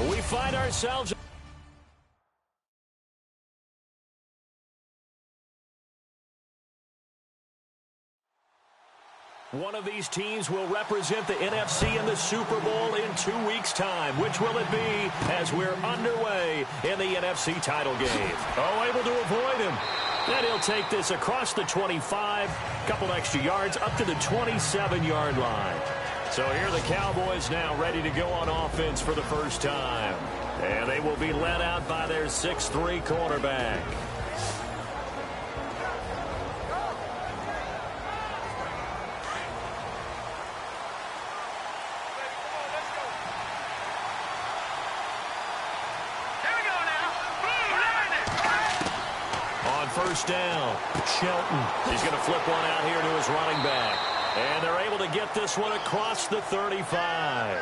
We find ourselves... One of these teams will represent the NFC in the Super Bowl in 2 weeks' time. Which will it be as we're underway in the NFC title game? Oh, able to avoid him. Then he'll take this across the 25, couple extra yards up to the 27-yard line. So here are the Cowboys now ready to go on offense for the first time. And they will be led out by their 6'3" quarterback. First down, Shelton. He's going to flip one out here to his running back. And they're able to get this one across the 35.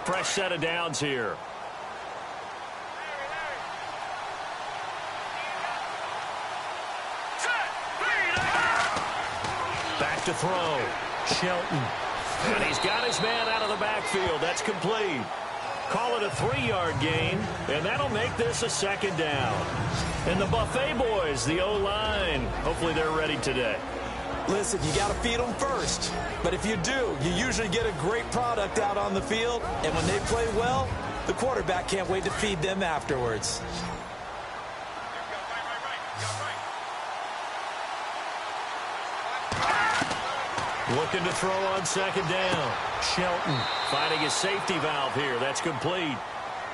Fresh set of downs here. To throw. Shelton. And he's got his man out of the backfield. That's complete. Call it a 3-yard gain, and that'll make this a second down. And the Buffet boys, the O-line, hopefully they're ready today. Listen, you got to feed them first. But if you do, you usually get a great product out on the field. And when they play well, the quarterback can't wait to feed them afterwards. Looking to throw on second down. Shelton finding his safety valve here. That's complete.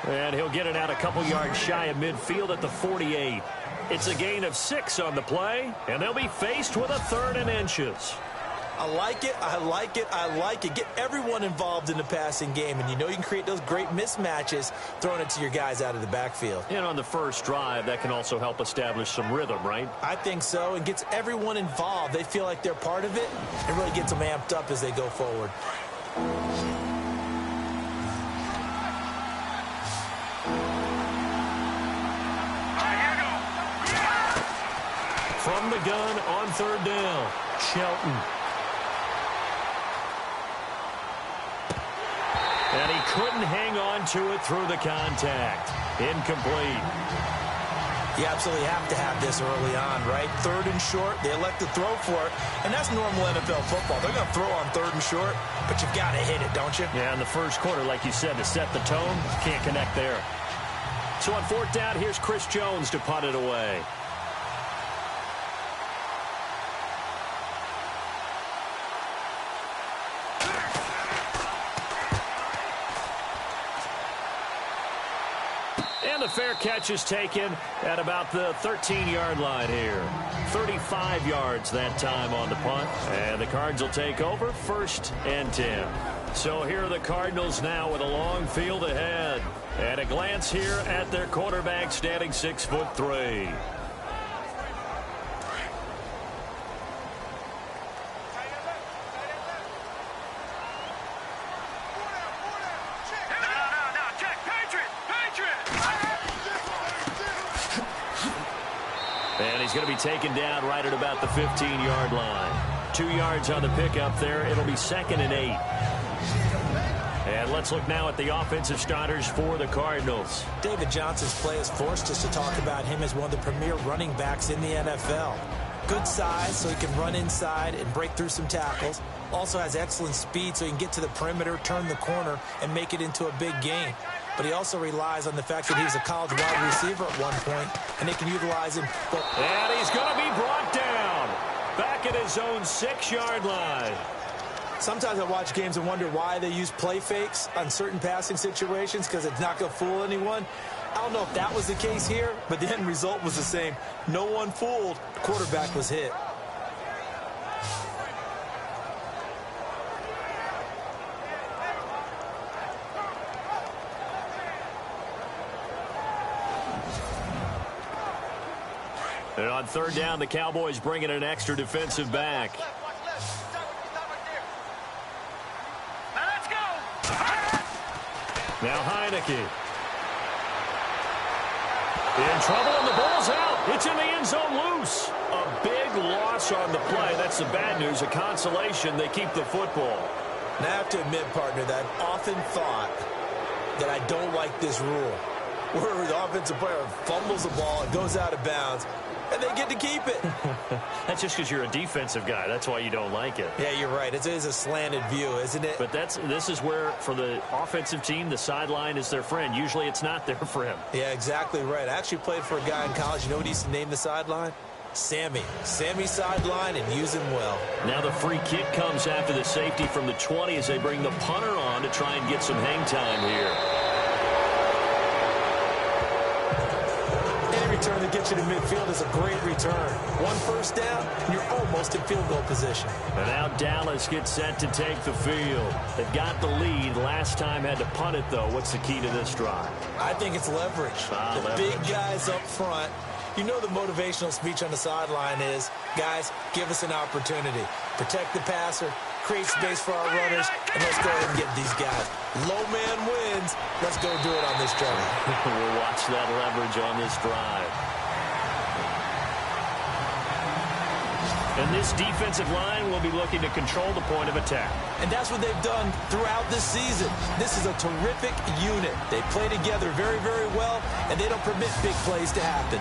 And he'll get it out a couple yards shy of midfield at the 48. It's a gain of 6 on the play, and they'll be faced with a 3rd and inches. I like it, I like it, I like it. Get everyone involved in the passing game, and you know you can create those great mismatches throwing it to your guys out of the backfield. And on the first drive, that can also help establish some rhythm, right? I think so, and gets everyone involved. They feel like they're part of it, and really gets them amped up as they go forward. From the gun on 3rd down, Shelton. And he couldn't hang on to it through the contact. Incomplete. You absolutely have to have this early on, right? 3rd and short, they elect to throw for it, and that's normal NFL football. They're going to throw on 3rd and short, but you've got to hit it, don't you? Yeah, in the first quarter, like you said, to set the tone, can't connect there. So on 4th down, here's Chris Jones to punt it away. The fair catch is taken at about the 13-yard line here. 35 yards that time on the punt. And the Cards will take over 1st and 10. So here are the Cardinals now with a long field ahead. And a glance here at their quarterback standing 6'3". And he's going to be taken down right at about the 15-yard line. 2 yards on the pickup there. It'll be 2nd and 8. And let's look now at the offensive starters for the Cardinals. David Johnson's play has forced us to talk about him as one of the premier running backs in the NFL. Good size, so he can run inside and break through some tackles. Also has excellent speed, so he can get to the perimeter, turn the corner, and make it into a big game. But he also relies on the fact that he was a college wide receiver at one point, and they can utilize him. And he's going to be brought down back at his own 6-yard line. Sometimes I watch games and wonder why they use play fakes on certain passing situations, because it's not going to fool anyone. I don't know if that was the case here, but the end result was the same. No one fooled. The quarterback was hit. And on 3rd down, the Cowboys bring in an extra defensive back. Now Heineke. In trouble, and the ball's out. It's in the end zone loose. A big loss on the play. That's the bad news. A consolation, they keep the football. Now, I have to admit, partner, that I've often thought that I don't like this rule, where the offensive player fumbles the ball, it goes out of bounds, and they get to keep it. That's just because you're a defensive guy. That's why you don't like it. Yeah, you're right. It is a slanted view, isn't it? But this is where, for the offensive team, the sideline is their friend. Usually it's not there for him. Yeah, exactly right. I actually played for a guy in college. You know what he used to name the sideline? Sammy. Sammy sideline, and use him well. Now the free kick comes after the safety from the 20 as they bring the punter on to try and get some hang time here. Any return that gets you to midfield is a great return. One first down, and you're almost in field goal position. And now Dallas gets set to take the field. They've got the lead. Last time had to punt it, though. What's the key to this drive? I think it's leverage. The big guys up front. You know the motivational speech on the sideline is, guys, give us an opportunity. Protect the passer, create space for our runners, and let's go ahead and get these guys. Low man wins. Let's go do it on this drive. We'll watch that leverage on this drive. And this defensive line will be looking to control the point of attack. And that's what they've done throughout this season. This is a terrific unit. They play together very, very well, and they don't permit big plays to happen.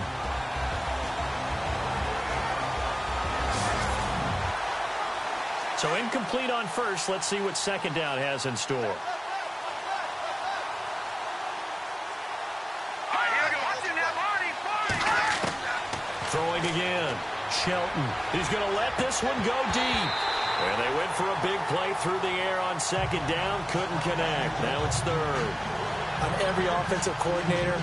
So incomplete on first. Let's see what second down has in store. Throwing again. Shelton. He's going to let this one go deep. And they went for a big play through the air on second down. Couldn't connect. Now it's third. On every offensive coordinator,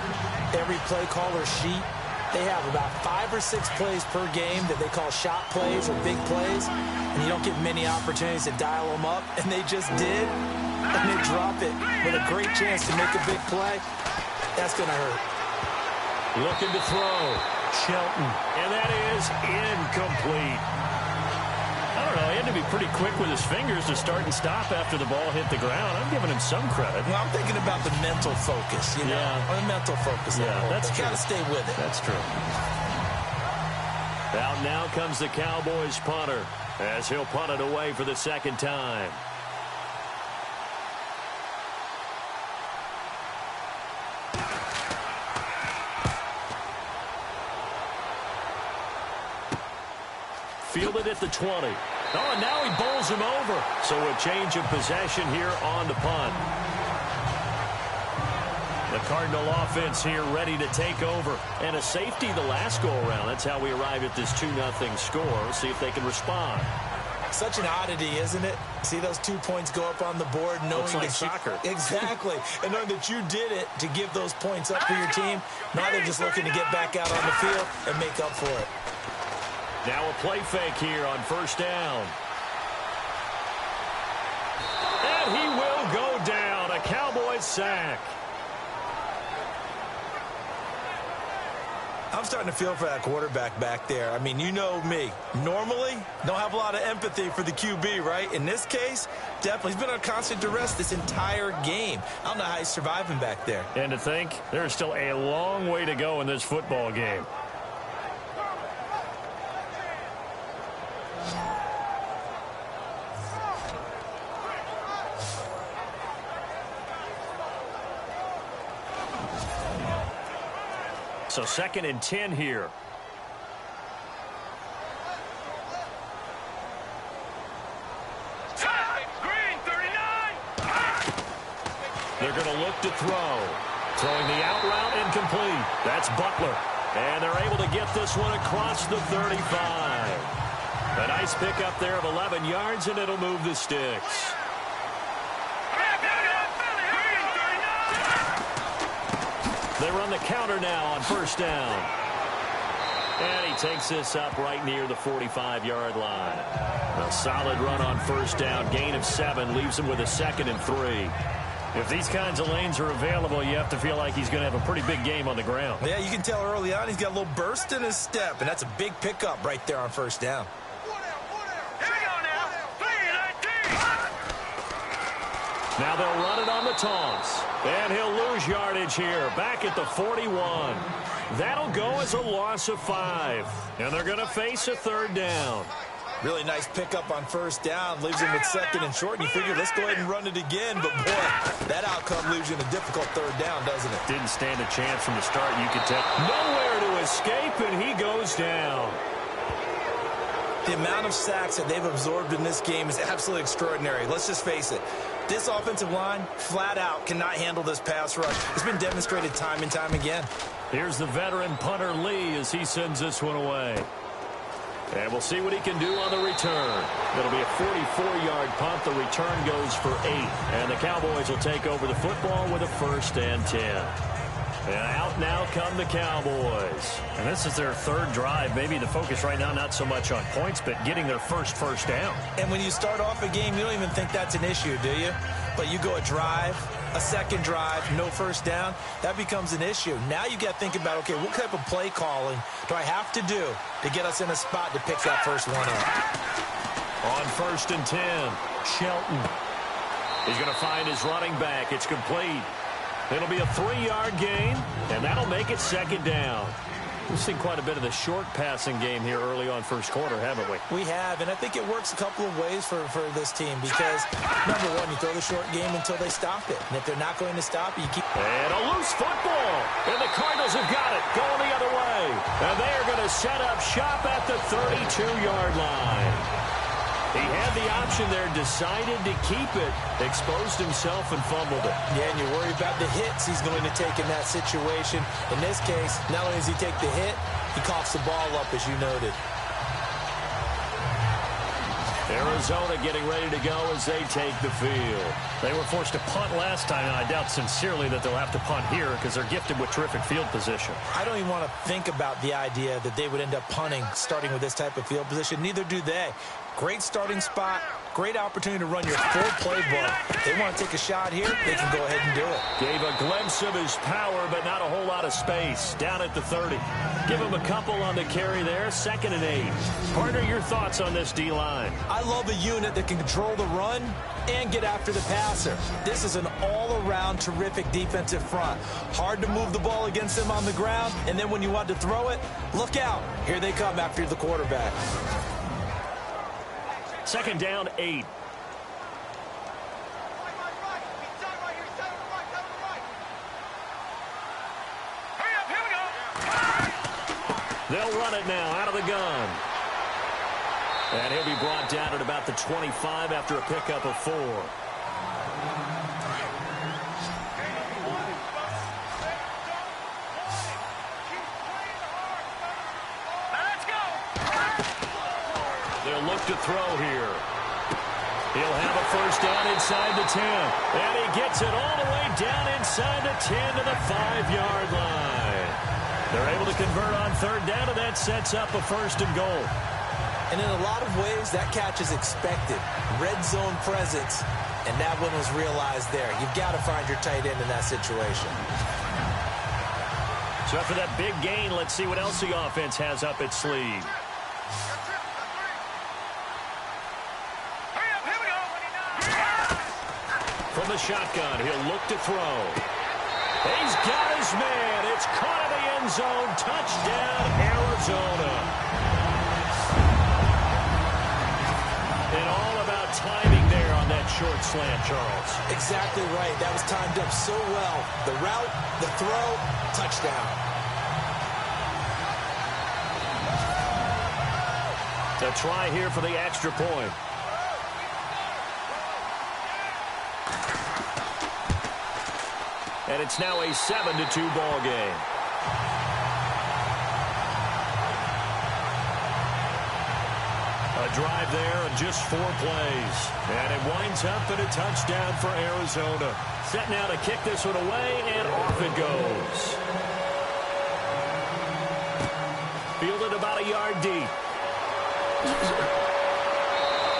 every play caller sheet, they have about 5 or 6 plays per game that they call shot plays or big plays, and you don't get many opportunities to dial them up, and they just did, and they drop it with a great chance to make a big play. That's going to hurt. Looking to throw. Shelton. And that is incomplete. I don't know. He had to be pretty quick with his fingers to start and stop after the ball hit the ground. I'm giving him some credit. Well, I'm thinking about the mental focus, you know, or the mental focus. Yeah, that's true. Got to stay with it. That's true. Out now comes the Cowboys punter as he'll punt it away for the second time. Fielded at the 20. Oh, and now he bowls him over. So a change of possession here on the punt. The Cardinal offense here ready to take over. And a safety the last go-around. That's how we arrive at this 2-0 score. We'll see if they can respond. Such an oddity, isn't it? See those 2 points go up on the board, knowing looks like that soccer. Exactly. And knowing that you did it to give those points up for your team. Now they're just looking to get back out on the field and make up for it. Now a play fake here on first down. And he will go down. A Cowboys sack. I'm starting to feel for that quarterback back there. I mean, you know me. Normally, don't have a lot of empathy for the QB, right? In this case, definitely. He's been on constant duress this entire game. I don't know how he's surviving back there. And to think, there's still a long way to go in this football game. So 2nd and 10 here. They're going to look to throw. Throwing the out route incomplete. That's Butler. And they're able to get this one across the 35. A nice pickup there of 11 yards, and it'll move the sticks. They run the counter now on first down. And he takes this up right near the 45-yard line. A solid run on first down. Gain of 7 leaves him with a 2nd and 3. If these kinds of lanes are available, you have to feel like he's going to have a pretty big game on the ground. Yeah, you can tell early on he's got a little burst in his step, and that's a big pickup right there on first down. Now they'll run it on the toss. And he'll lose yardage here, back at the 41. That'll go as a loss of 5. And they're going to face a 3rd down. Really nice pickup on 1st down. Leaves him with 2nd and short. And you figure, let's go ahead and run it again. But, boy, that outcome leaves you in a difficult 3rd down, doesn't it? Didn't stand a chance from the start, you could tell. Nowhere to escape, and he goes down. The amount of sacks that they've absorbed in this game is absolutely extraordinary. Let's just face it. This offensive line, flat out, cannot handle this pass rush. It's been demonstrated time and time again. Here's the veteran punter Lee as he sends this one away. And we'll see what he can do on the return. It'll be a 44-yard punt. The return goes for 8. And the Cowboys will take over the football with a 1st and 10. And out now come the Cowboys. And this is their 3rd drive. Maybe the focus right now not so much on points, but getting their first down. And when you start off a game, you don't even think that's an issue, do you? But you go a drive, a 2nd drive, no 1st down, that becomes an issue. Now you got to think about, okay, what type of play calling do I have to do to get us in a spot to pick that first one up? On 1st and 10, Shelton. He's going to find his running back. It's complete. It'll be a 3-yard gain, and that'll make it 2nd down. We've seen quite a bit of the short passing game here early on 1st quarter, haven't we? We have, and I think it works a couple of ways for this team because, number one, you throw the short game until they stop it. And if they're not going to stop it, you keep... And a loose football. And the Cardinals have got it going the other way. And they are going to set up shop at the 32-yard line. He had the option there, decided to keep it, exposed himself and fumbled it. Yeah, and you worry about the hits he's going to take in that situation. In this case, not only does he take the hit, he coughs the ball up, as you noted. Arizona getting ready to go as they take the field. They were forced to punt last time, and I doubt sincerely that they'll have to punt here because they're gifted with terrific field position. I don't even want to think about the idea that they would end up punting starting with this type of field position. Neither do they. Great starting spot, great opportunity to run your full playbook. They want to take a shot here, they can go ahead and do it. Gave a glimpse of his power, but not a whole lot of space. Down at the 30. Give him a couple on the carry there, 2nd and 8. Partner, your thoughts on this D-line? I love a unit that can control the run and get after the passer. This is an all-around terrific defensive front. Hard to move the ball against them on the ground, and then when you want to throw it, look out. Here they come after the quarterback. 2nd down, 8. They'll run it now out of the gun. And he'll be brought down at about the 25 after a pickup of 4. They'll look to throw here. He'll have a 1st down inside the 10. And he gets it all the way down inside the 10 to the 5-yard line. They're able to convert on 3rd down, and that sets up a 1st and goal. And in a lot of ways, that catch is expected. Red zone presence, and that one was realized there. You've got to find your tight end in that situation. So after that big gain, let's see what else the offense has up its sleeve. From the shotgun, he'll look to throw. He's got his man. It's caught in the end zone. Touchdown, Arizona. And all about timing there on that short slant, Charles. Exactly right. That was timed up so well. The route, the throw, touchdown. To try here for the extra point. And it's now a 7-2 ball game. A drive there of just 4 plays. And it winds up in a touchdown for Arizona. Set now to kick this one away, and off it goes. Fielded about a yard deep.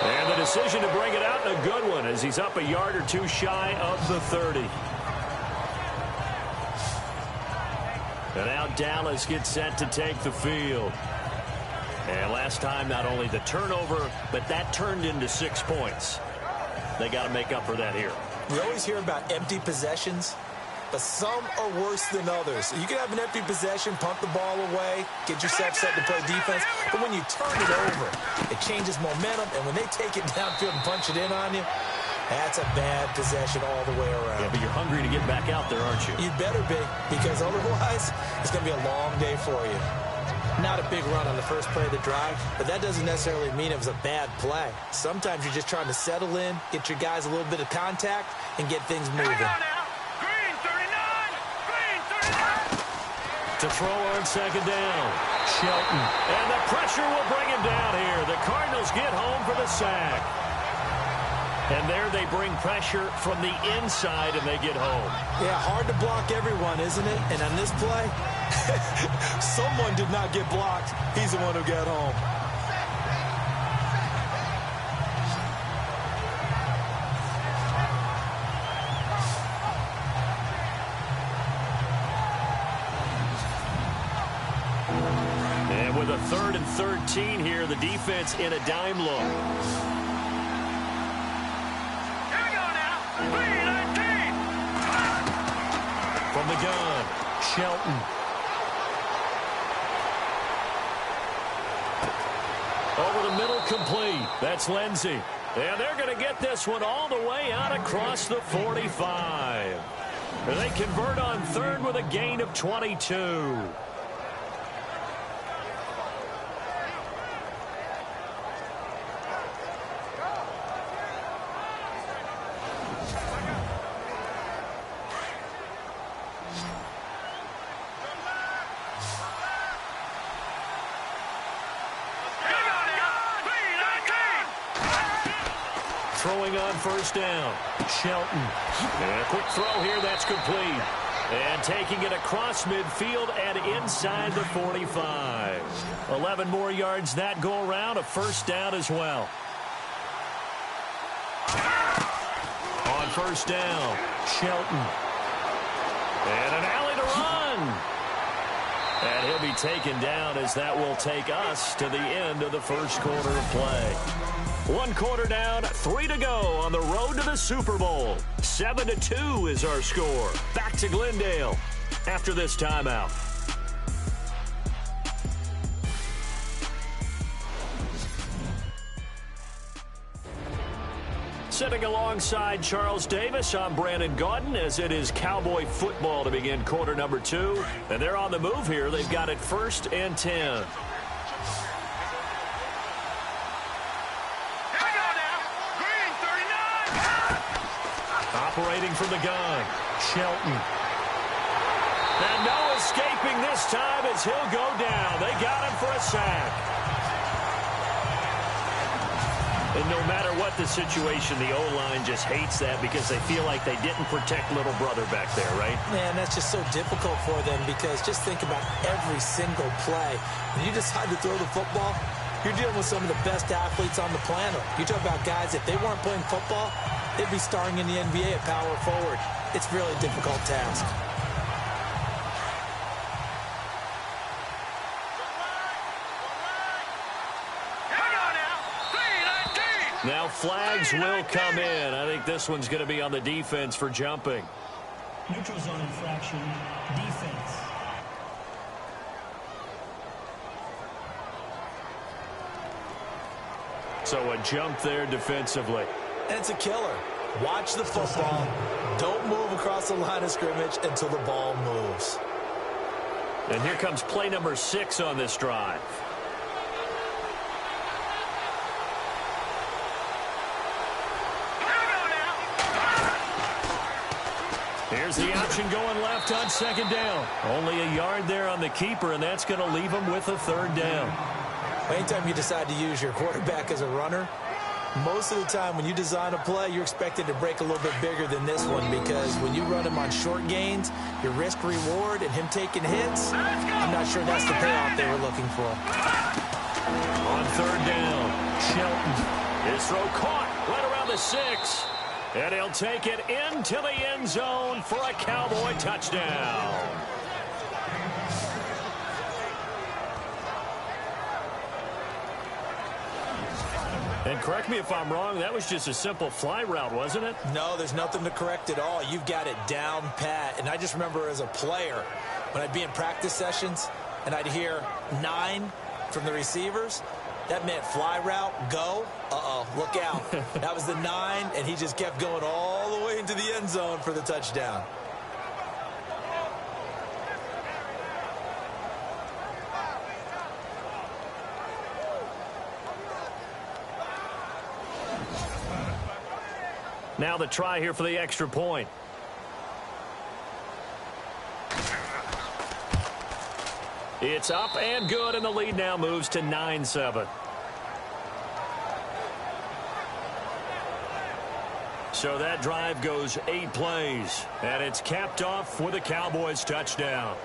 And the decision to bring it out, a good one, as he's up a yard or 2 shy of the 30. And now Dallas gets set to take the field. And last time, not only the turnover, but that turned into 6 points. They got to make up for that here. We always hear about empty possessions, but some are worse than others. You can have an empty possession, punt the ball away, get yourself set to play defense, but when you turn it over, it changes momentum, and when they take it downfield and punch it in on you, that's a bad possession all the way around. Yeah, but you're hungry to get back out there, aren't you? You better be, because otherwise, it's going to be a long day for you. Not a big run on the first play of the drive, but that doesn't necessarily mean it was a bad play. Sometimes you're just trying to settle in, get your guys a little bit of contact, and get things moving. Green 39! Green 39! To throw on second down. Shelton. And the pressure will bring him down here. The Cardinals get home for the sack. And there they bring pressure from the inside, and they get home. Yeah, hard to block everyone, isn't it? And on this play, someone did not get blocked. He's the one who got home. And with a 3rd and 13 here, the defense in a dime look. From the gun, Shelton. over the middle, complete. That's Lindsey. And they're going to get this one all the way out across the 45. And they convert on 3rd with a gain of 22. Throwing on first down. Shelton. And a quick throw here, that's complete. And taking it across midfield and inside the 45. 11 more yards that go around, a first down as well. On first down, Shelton. and an alley to run. And he'll be taken down as that will take us to the end of the first quarter of play. 1 quarter down, 3 to go on the road to the Super Bowl. 7-2 is our score. Back to Glendale after this timeout. Sitting alongside Charles Davis, I'm Brandon Gaudin, as it is Cowboy football to begin quarter number 2. And they're on the move here. They've got it 1st and 10. Operating from the gun, Shelton. And no escaping this time as he'll go down. They got him for a sack. And no matter what the situation, the O-line just hates that because they feel like they didn't protect little brother back there, right? Man, that's just so difficult for them because just think about every single play. When you decide to throw the football, you're dealing with some of the best athletes on the planet. You talk about guys, if they weren't playing football, they'd be starring in the NBA at power forward. It's a really difficult task. Now flags will come in. I think this one's going to be on the defense for jumping. Neutral zone infraction, defense. So a jump there defensively. And it's a killer. Watch the football. Don't move across the line of scrimmage until the ball moves. And here comes play number 6 on this drive. Here's the option going left on 2nd down. Only a yard there on the keeper, and that's going to leave him with a 3rd down. Anytime you decide to use your quarterback as a runner, most of the time when you design a play, you're expected to break a little bit bigger than this one because when you run him on short gains, your risk-reward and him taking hits, I'm not sure that's the payoff they were looking for. On 3rd down, Shelton. His throw caught right around the 6. And he'll take it into the end zone for a Cowboy touchdown. And correct me if I'm wrong, that was just a simple fly route, wasn't it? No, there's nothing to correct at all. You've got it down pat. And I just remember as a player, when I'd be in practice sessions and I'd hear 9 from the receivers, that meant fly route, go. Uh-oh, look out. That was the 9, and he just kept going all the way into the end zone for the touchdown. Now the try here for the extra point. It's up and good, and the lead now moves to 9-7. So that drive goes 8 plays, and it's capped off with a Cowboys touchdown.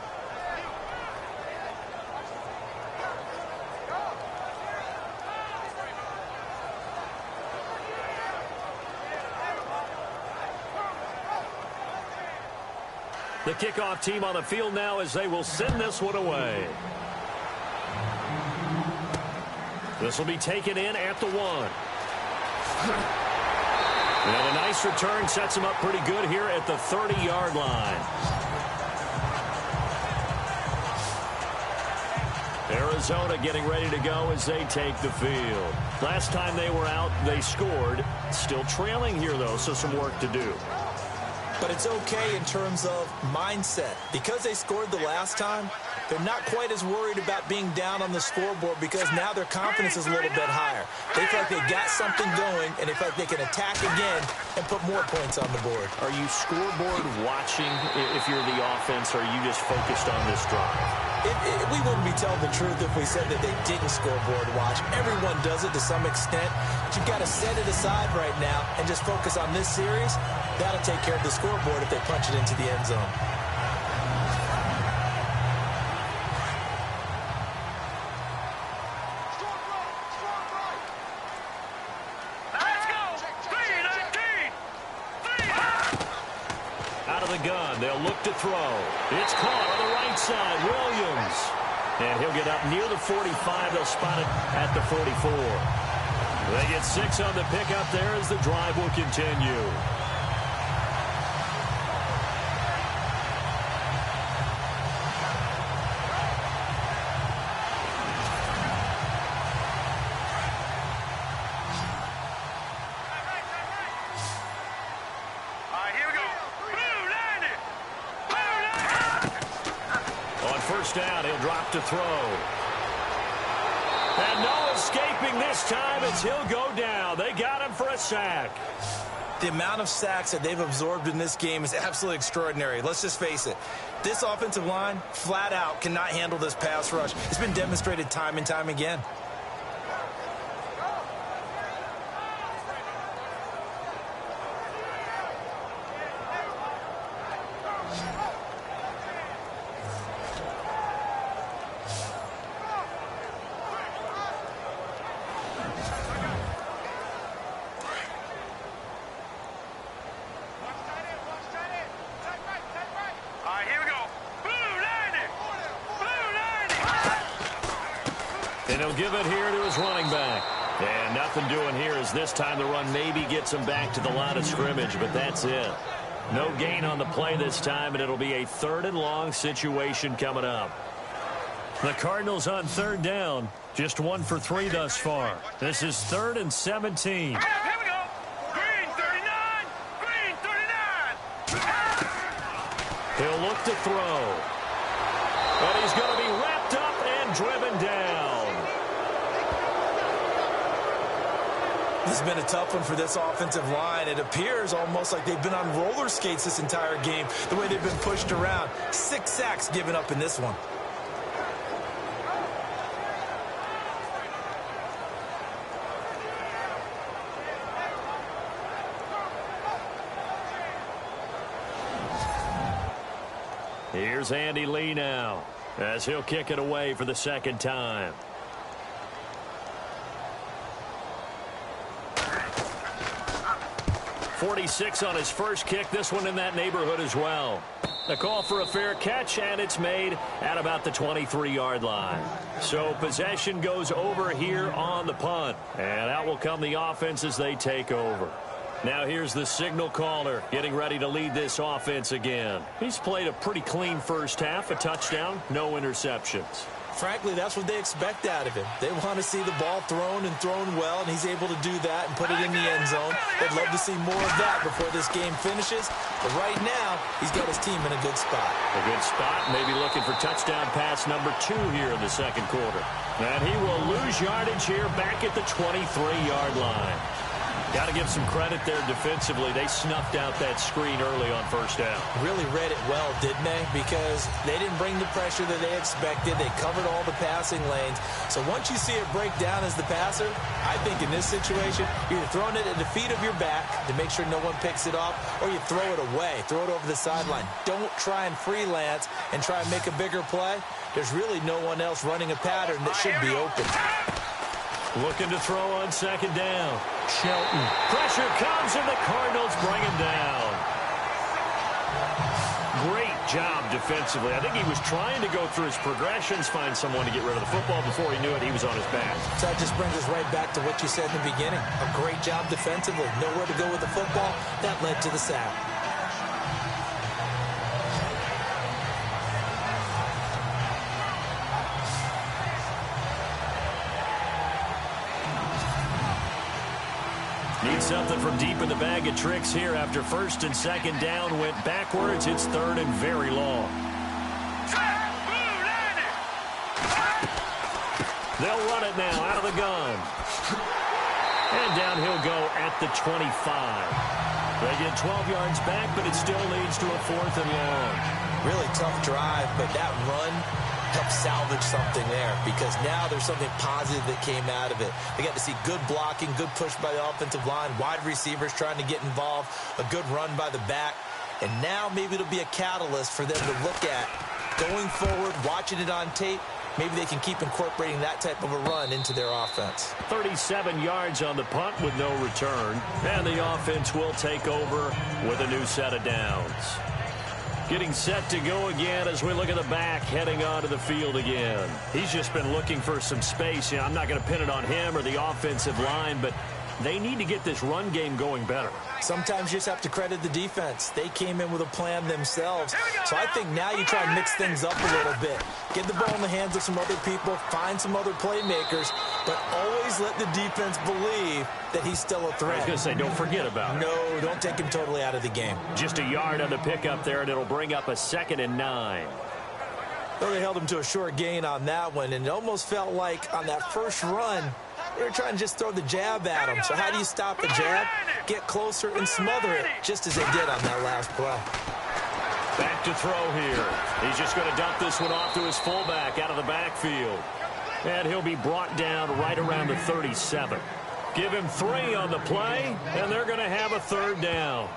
The kickoff team on the field now as they will send this one away. This will be taken in at the 1. And a nice return sets him up pretty good here at the 30-yard line. Arizona getting ready to go as they take the field. Last time they were out, they scored. Still trailing here, though, so some work to do. But it's okay in terms of mindset. Because they scored the last time, they're not quite as worried about being down on the scoreboard because now their confidence is a little bit higher. They feel like they got something going, and they feel like they can attack again and put more points on the board. Are you scoreboard watching if you're the offense, or are you just focused on this drive? We wouldn't be telling the truth if we said that they didn't scoreboard watch. Everyone does it to some extent. But you've got to set it aside right now and just focus on this series. That'll take care of the scoreboard if they punch it into the end zone. Out of the gun, they'll look to throw. It's caught on the right side, Williams. And he'll get up near the 45. They'll spot it at the 44. They get 6 on the pickup there as the drive will continue. Down, he'll drop to throw. And no escaping this time as he'll go down. They got him for a sack. The amount of sacks that they've absorbed in this game is absolutely extraordinary. Let's just face it. This offensive line, flat out, cannot handle this pass rush. It's been demonstrated time and time again. And he'll give it here to his running back. And nothing doing here as this time the run maybe gets him back to the line of scrimmage, but that's it. No gain on the play this time, and it'll be a 3rd and long situation coming up. The Cardinals on 3rd down. Just 1 for 3 thus far. This is 3rd and 17. Here we go. Green 39. Green 39. He'll look to throw. But he's going to be wrapped up and driven down. This has been a tough one for this offensive line. It appears almost like they've been on roller skates this entire game, the way they've been pushed around. 6 sacks given up in this one. Here's Andy Lee now as he'll kick it away for the 2nd time. 46 on his first kick. This one in that neighborhood as well. The call for a fair catch, and it's made at about the 23-yard line. So possession goes over here on the punt. And out will come the offense as they take over. Now here's the signal caller getting ready to lead this offense again. He's played a pretty clean first half, a touchdown, no interceptions. Frankly, that's what they expect out of him. They want to see the ball thrown and thrown well, and he's able to do that and put it in the end zone. They'd love to see more of that before this game finishes. But right now, he's got his team in a good spot. A good spot, maybe looking for touchdown pass number 2 here in the second quarter. And he will lose yardage here back at the 23-yard line. Got to give some credit there defensively. They snuffed out that screen early on first down. Really read it well, didn't they? Because they didn't bring the pressure that they expected. They covered all the passing lanes. So once you see it break down as the passer, I think in this situation, you're either throwing it at the feet of your back to make sure no one picks it off, or you throw it away, throw it over the sideline. Don't try and freelance and try and make a bigger play. There's really no one else running a pattern that should be open. Looking to throw on second down. Shelton. Pressure comes, and the Cardinals bring him down. Great job defensively. I think he was trying to go through his progressions, find someone to get rid of the football. Before he knew it, he was on his back. So that just brings us right back to what you said in the beginning. A great job defensively. Nowhere to go with the football. That led to the sack. Need something from deep in the bag of tricks here after first and second down went backwards. It's third and very long. They'll run it now out of the gun. And down he'll go at the 25. They get 12 yards back, but it still leads to a 4th and long. Really tough drive, but that run help salvage something there, because now there's something positive that came out of it. They got to see good blocking, good push by the offensive line, wide receivers trying to get involved, a good run by the back, and now maybe it'll be a catalyst for them to look at going forward, watching it on tape. Maybe they can keep incorporating that type of a run into their offense. 37 yards on the punt with no return, and the offense will take over with a new set of downs. Getting set to go again as we look at the back heading onto the field again. He's just been looking for some space. You know, I'm not going to pin it on him or the offensive line, but they need to get this run game going better. Sometimes you just have to credit the defense. They came in with a plan themselves. So I think now you try and mix things up a little bit. Get the ball in the hands of some other people, find some other playmakers, but always let the defense believe that he's still a threat. I was going to say, don't forget about it. No, don't take him totally out of the game. Just a yard on the pickup there, and it'll bring up a 2nd and 9. Well, they held him to a short gain on that one, and it almost felt like on that first run, they were trying to just throw the jab at him. So how do you stop the jab? Get closer and smother it, just as they did on that last play. Back to throw here. He's just going to dump this one off to his fullback out of the backfield. And he'll be brought down right around the 37. Give him 3 on the play, and they're going to have a 3rd down.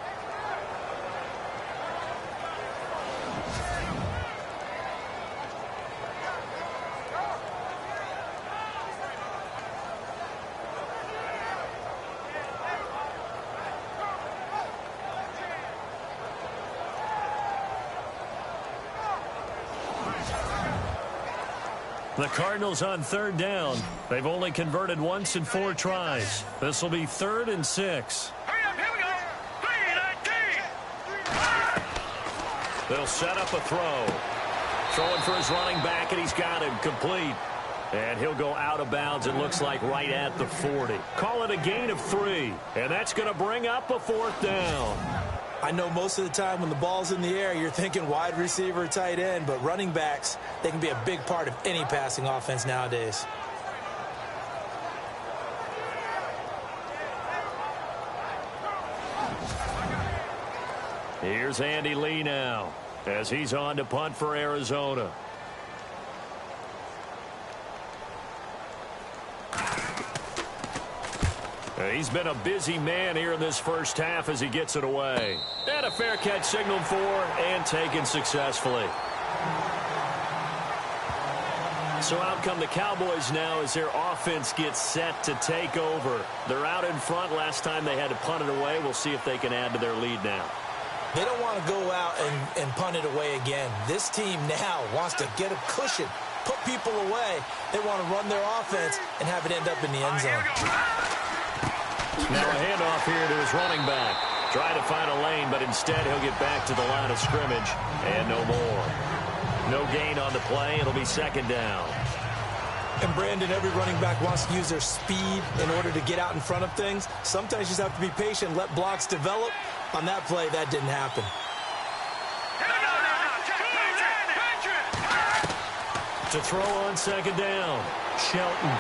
The Cardinals on 3rd down. They've only converted once in 4 tries. This will be 3rd and 6. Hurry up, here we go. 3-19. They'll set up a throw. Throwing for his running back, and he's got him complete. And he'll go out of bounds, it looks like, right at the 40. Call it a gain of 3. And that's going to bring up a 4th down. I know most of the time when the ball's in the air, you're thinking wide receiver, tight end, but running backs, they can be a big part of any passing offense nowadays. Here's Andy Lee now as he's on to punt for Arizona. He's been a busy man here in this first half as he gets it away. And a fair catch signaled for and taken successfully. So out come the Cowboys now as their offense gets set to take over. They're out in front. Last time they had to punt it away. We'll see if they can add to their lead now. They don't want to go out and punt it away again. This team now wants to get a cushion, put people away. They want to run their offense and have it end up in the end zone. Now a handoff here to his running back. Try to find a lane, but instead he'll get back to the line of scrimmage and no more. No gain on the play. It'll be second down. And, Brandon, every running back wants to use their speed in order to get out in front of things. Sometimes you just have to be patient, let blocks develop. On that play, that didn't happen. To throw on second down, Shelton.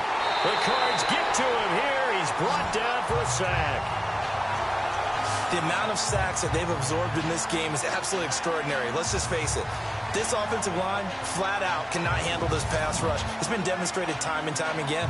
The Cards get to him here. He's brought down for a sack. The amount of sacks that they've absorbed in this game is absolutely extraordinary. Let's just face it. This offensive line, flat out, cannot handle this pass rush. It's been demonstrated time and time again.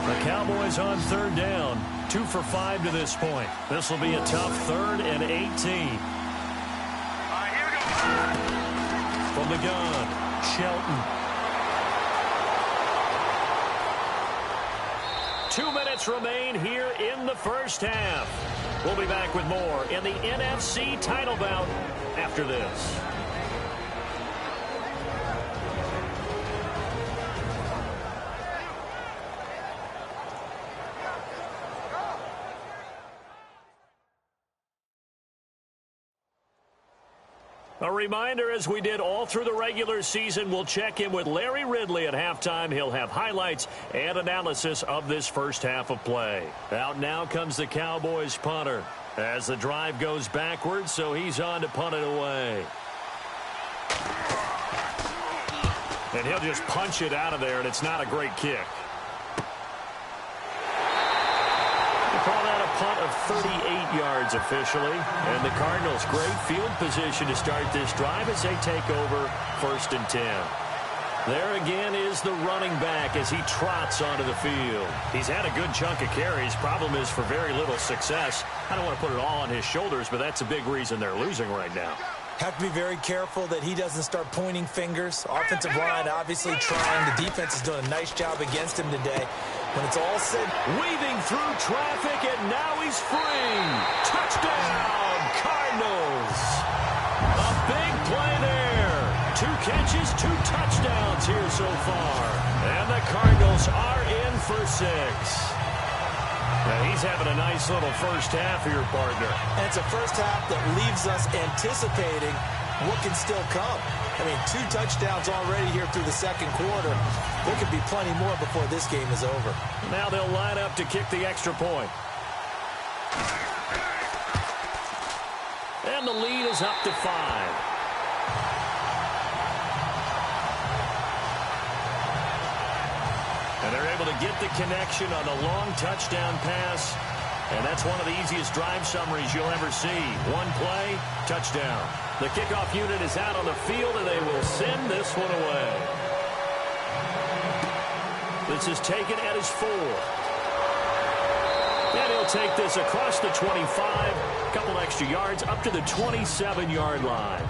The Cowboys on third down. 2 for 5 to this point. This will be a tough 3rd and 18. From the gun, Shelton. 2 minutes remain here in the first half. We'll be back with more in the NFC title bout after this. A reminder, as we did all through the regular season, we'll check in with Larry Ridley at halftime. He'll have highlights and analysis of this first half of play. Out now comes the Cowboys punter as the drive goes backwards, so he's on to punt it away. And he'll just punch it out of there, and it's not a great kick. Call that a punt of 38 yards officially. And the Cardinals, great field position to start this drive as they take over 1st and 10. There again is the running back as he trots onto the field. He's had a good chunk of carries. Problem is for very little success. I don't want to put it all on his shoulders, but that's a big reason they're losing right now. Have to be very careful that he doesn't start pointing fingers. Offensive line obviously trying. The defense is doing a nice job against him today. When it's all said, weaving through traffic, and now he's free. Touchdown, Cardinals. A big play there. 2 catches, 2 touchdowns here so far. And the Cardinals are in for 6. Now he's having a nice little first half here, partner. And it's a first half that leaves us anticipating what can still come. I mean, 2 touchdowns already here through the second quarter. There could be plenty more before this game is over. Now they'll line up to kick the extra point. And the lead is up to 5. And they're able to get the connection on the long touchdown pass. And that's one of the easiest drive summaries you'll ever see. 1 play, touchdown. The kickoff unit is out on the field, and they will send this one away. This is taken at his 4. And he'll take this across the 25. A couple extra yards up to the 27-yard line.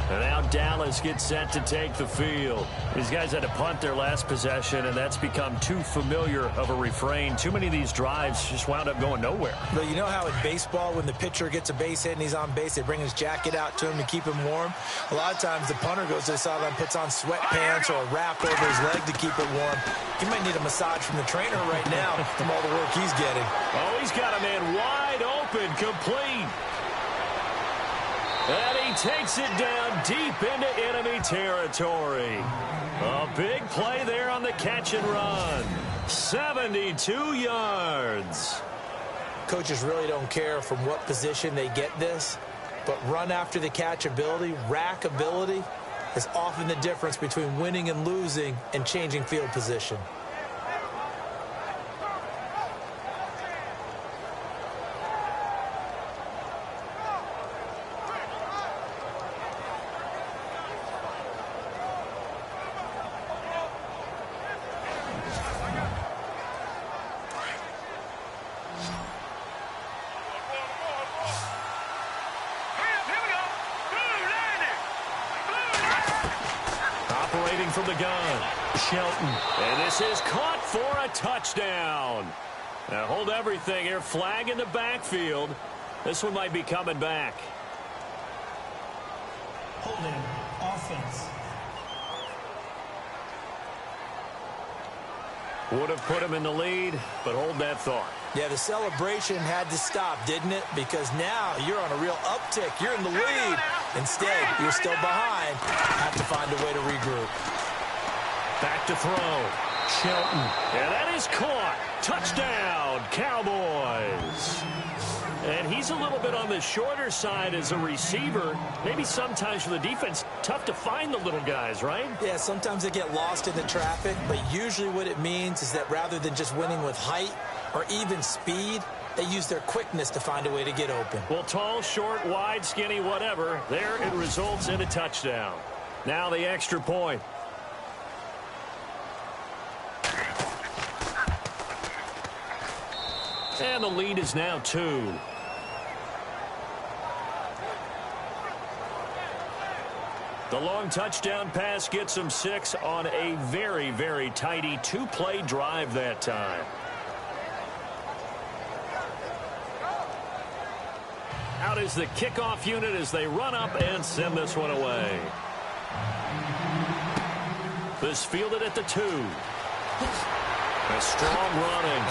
And now Dallas gets set to take the field. These guys had to punt their last possession, and that's become too familiar of a refrain. Too many of these drives just wound up going nowhere. But you know how in baseball, when the pitcher gets a base hit and he's on base, they bring his jacket out to him to keep him warm? A lot of times the punter goes to the sideline, puts on sweatpants or a wrap over his leg to keep it warm. He might need a massage from the trainer right now from all the work he's getting. Oh, he's got a man wide open, complete. And he takes it down deep into enemy territory. A big play there on the catch and run. 72 yards. Coaches really don't care from what position they get this, but run after the catch ability, rack ability, is often the difference between winning and losing and changing field position. waiting from the gun. Shelton. And this is caught for a touchdown. Now hold everything here. Flag in the backfield. This one might be coming back. Holding. Offense. Would have put him in the lead, but hold that thought. Yeah, the celebration had to stop, didn't it? Because now you're on a real uptick. You're in the lead. Instead, you're still behind. Have to find a way to regroup. Back to throw. Shelton. And that is caught. Touchdown, Cowboys. And he's a little bit on the shorter side as a receiver. Maybe sometimes for the defense, tough to find the little guys, right? Yeah, sometimes they get lost in the traffic, but usually what it means is that rather than just winning with height or even speed, they use their quickness to find a way to get open. Well, tall, short, wide, skinny, whatever, there it results in a touchdown. Now the extra point. And the lead is now 2. The long touchdown pass gets him 6 on a very, very tidy 2-play drive that time. Out is the kickoff unit as they run up and send this one away. This fielded at the 2. A strong running.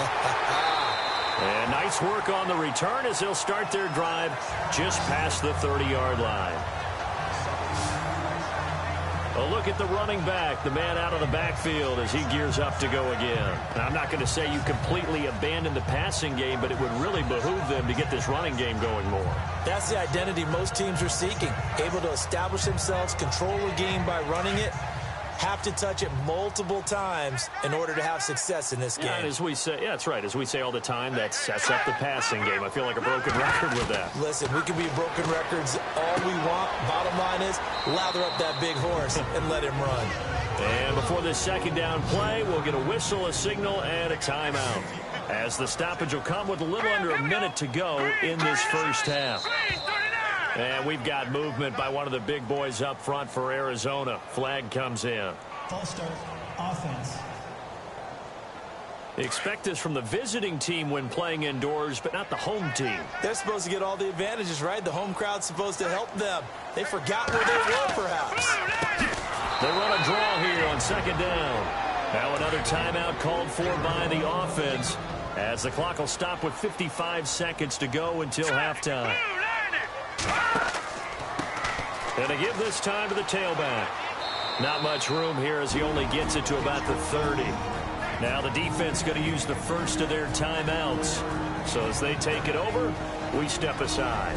And nice work on the return as they'll start their drive just past the 30-yard line. A look at the running back, the man out of the backfield as he gears up to go again. Now, I'm not going to say you completely abandon the passing game, but it would really behoove them to get this running game going more. That's the identity most teams are seeking. Able to establish themselves, control the game by running it, have to touch it multiple times in order to have success in this game. Yeah, and as we say, yeah, that's right. As we say all the time, that sets up the passing game. I feel like a broken record with that. Listen, we can be broken records all we want. Bottom line is, lather up that big horse and let him run. And before this second down play, we'll get a whistle, a signal, and a timeout. As the stoppage will come with a little under a minute to go in this first half. And we've got movement by one of the big boys up front for Arizona. Flag comes in. False start. Offense. Expect this from the visiting team when playing indoors, but not the home team. They're supposed to get all the advantages, right? The home crowd's supposed to help them. They forgot where they were, perhaps. They run a draw here on second down. Now another timeout called for by the offense as the clock will stop with 55 seconds to go until halftime. And they give this time to the tailback. Not much room here as he only gets it to about the 30. Now the defense going to use the first of their timeouts. So as they take it over, we step aside.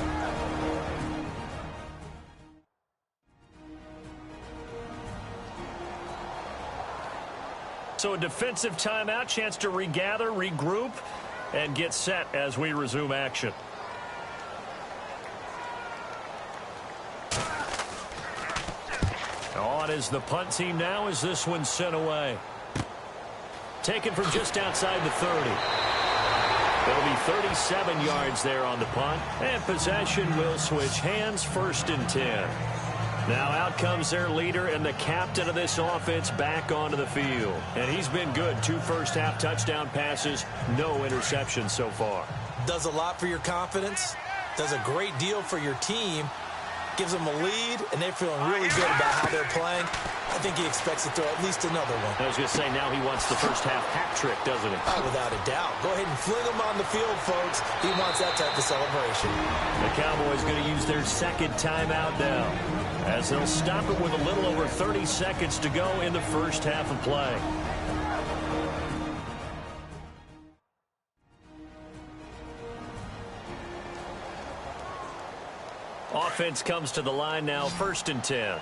So a defensive timeout, chance to regather, regroup, and get set as we resume action. On is the punt team now as this one's sent away. Taken from just outside the 30. It'll be 37 yards there on the punt. And possession will switch hands, 1st and 10. Now out comes their leader and the captain of this offense back onto the field. And he's been good. 2 first-half touchdown passes, no interceptions so far. Does a lot for your confidence. Does a great deal for your team. Gives them a lead, and they're feeling really good about how they're playing. I think he expects to throw at least another one. I was going to say, now he wants the first-half hat trick, doesn't he? Oh, without a doubt. Go ahead and fling him on the field, folks. He wants that type of celebration. The Cowboys going to use their second timeout now, as they'll stop it with a little over 30 seconds to go in the first half of play. Offense comes to the line now, 1st and 10.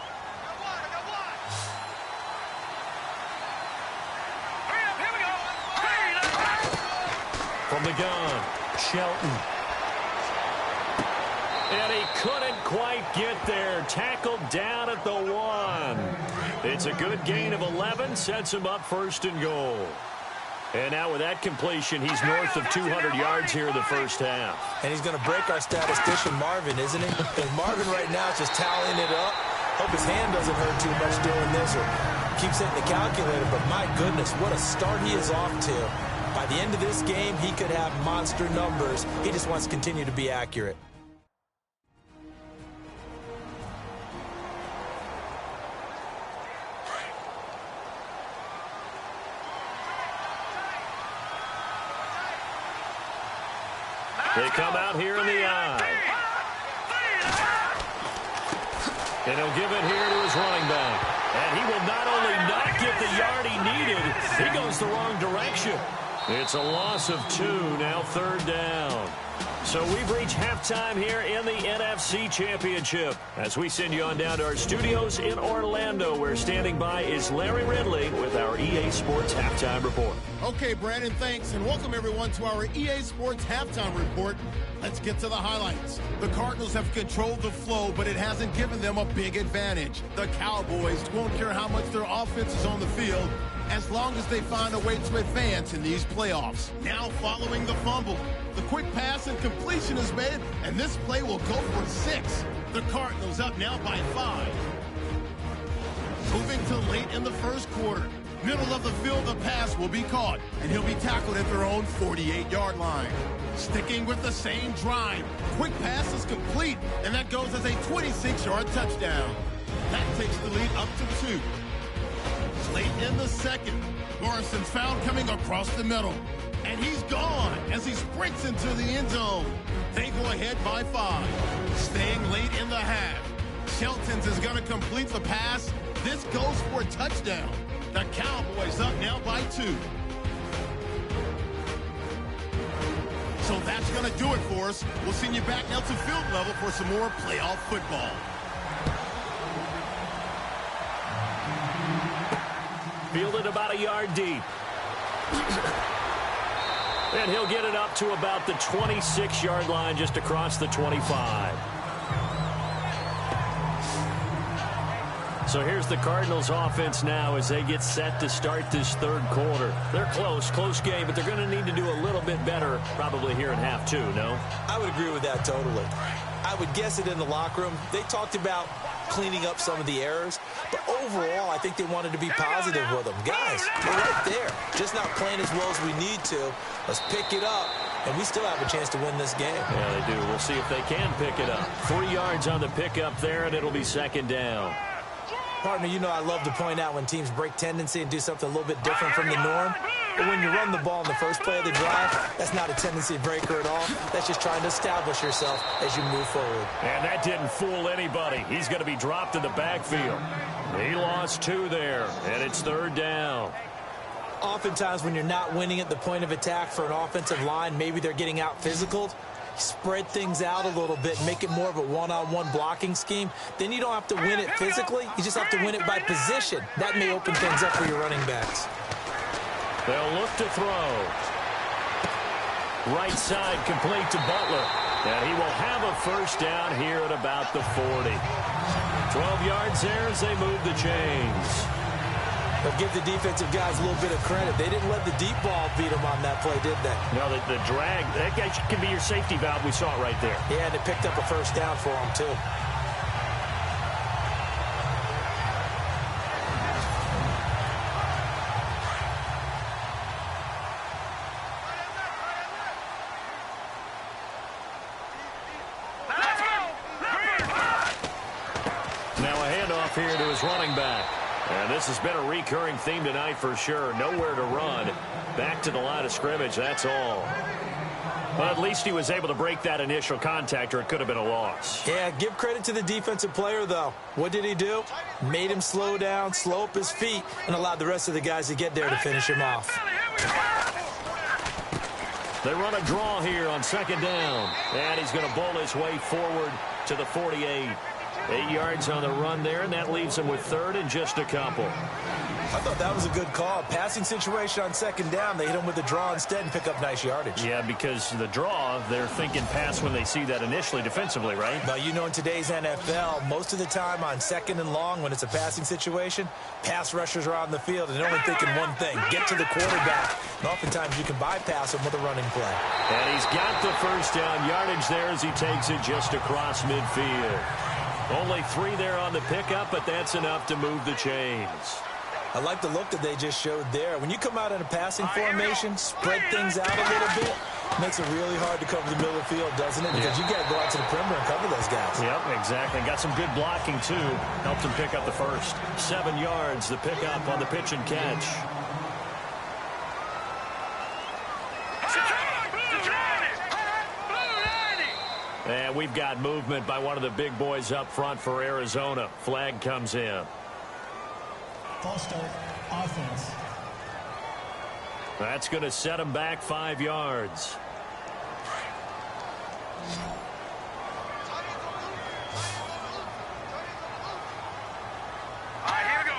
From the gun, Shelton. And he couldn't quite get there. Tackled down at the 1. It's a good gain of 11, sets him up 1st and goal. And now with that completion, he's north of 200 yards here in the first half. And he's going to break our statistician, Marvin, isn't he? And Marvin right now is just tallying it up. Hope his hand doesn't hurt too much doing this, or keeps hitting the calculator, but my goodness, what a start he is off to. By the end of this game, he could have monster numbers. He just wants to continue to be accurate. They come out here in the eye. And he'll give it here to his running back. And he will not only not get the yard he needed, he goes the wrong direction. It's a loss of 2, now 3rd down. So we've reached halftime here in the NFC Championship. As we send you on down to our studios in Orlando, where standing by is Larry Ridley with our EA Sports Halftime Report. Okay, Brandon, thanks, and welcome everyone to our EA Sports Halftime Report. Let's get to the highlights. The Cardinals have controlled the flow, but it hasn't given them a big advantage. The Cowboys won't care how much their offense is on the field, as long as they find a way to advance in these playoffs. Now following the fumble, the quick pass and completion is made, and this play will go for 6. The Cardinals up now by 5. Moving to late in the first quarter. Middle of the field, the pass will be caught, and he'll be tackled at their own 48-yard line. Sticking with the same drive. Quick pass is complete, and that goes as a 26-yard touchdown. That takes the lead up to 2. Late in the second, Morrison's found coming across the middle. And he's gone as he sprints into the end zone. They go ahead by 5. Staying late in the half. Shelton's is going to complete the pass. This goes for a touchdown. The Cowboys up now by 2. So that's going to do it for us. We'll send you back now to field level for some more playoff football. Fielded about a yard deep. And he'll get it up to about the 26-yard line, just across the 25. So here's the Cardinals offense now as they get set to start this 3rd quarter. They're close game, but they're going to need to do a little bit better probably here in half 2, no? I would agree with that totally. I would guess it in the locker room. They talked about cleaning up some of the errors, but overall, I think they wanted to be positive with them. Guys, we're right there. Just not playing as well as we need to. Let's pick it up, and we still have a chance to win this game. Yeah, they do. We'll see if they can pick it up. 3 yards on the pickup there, and it'll be 2nd down. Partner, you know I love to point out when teams break tendency and do something a little bit different from the norm. But when you run the ball in the first play of the drive, that's not a tendency breaker at all. That's just trying to establish yourself as you move forward. And that didn't fool anybody. He's going to be dropped in the backfield. He lost 2 there, and it's 3rd down. Oftentimes when you're not winning at the point of attack for an offensive line, maybe they're getting out physical. Spread things out a little bit, make it more of a one-on-one blocking scheme. Then you don't have to win it physically. You just have to win it by position. That may open things up for your running backs. They'll look to throw. Right side complete to Butler. And he will have a 1st down here at about the 40. 12 yards there as they move the chains. But give the defensive guys a little bit of credit. They didn't let the deep ball beat them on that play, did they? No, the drag, that guy can be your safety valve. We saw it right there. Yeah, and it picked up a 1st down for them, too. Now a handoff here to his running back. And this has been a recurring theme tonight for sure. Nowhere to run. Back to the line of scrimmage, that's all. Well, at least he was able to break that initial contact, or it could have been a loss. Yeah, give credit to the defensive player, though. What did he do? Made him slow down, slow up his feet, and allowed the rest of the guys to get there to finish him off. They run a draw here on 2nd down. And he's going to bowl his way forward to the 48. 8 yards on the run there, and that leaves him with 3rd and just a couple. I thought that was a good call. Passing situation on 2nd down. They hit him with the draw instead and pick up nice yardage. Yeah, because the draw, they're thinking pass when they see that initially defensively, right? But you know, in today's NFL, most of the time on 2nd and long, when it's a passing situation, pass rushers are on the field, and they're only thinking one thing, get to the quarterback. And oftentimes you can bypass him with a running play. And he's got the 1st down yardage there as he takes it just across midfield. Only 3 there on the pickup, but that's enough to move the chains. I like the look that they just showed there. When you come out in a passing formation, spread things out a little bit, makes it really hard to cover the middle of the field, doesn't it? Because you got to go out to the perimeter and cover those guys. Yep, exactly. Got some good blocking, too. Helped him pick up the first. 7 yards, the pickup on the pitch and catch. And we've got movement by one of the big boys up front for Arizona. Flag comes in. False start, offense. That's going to set him back 5 yards. Here we go.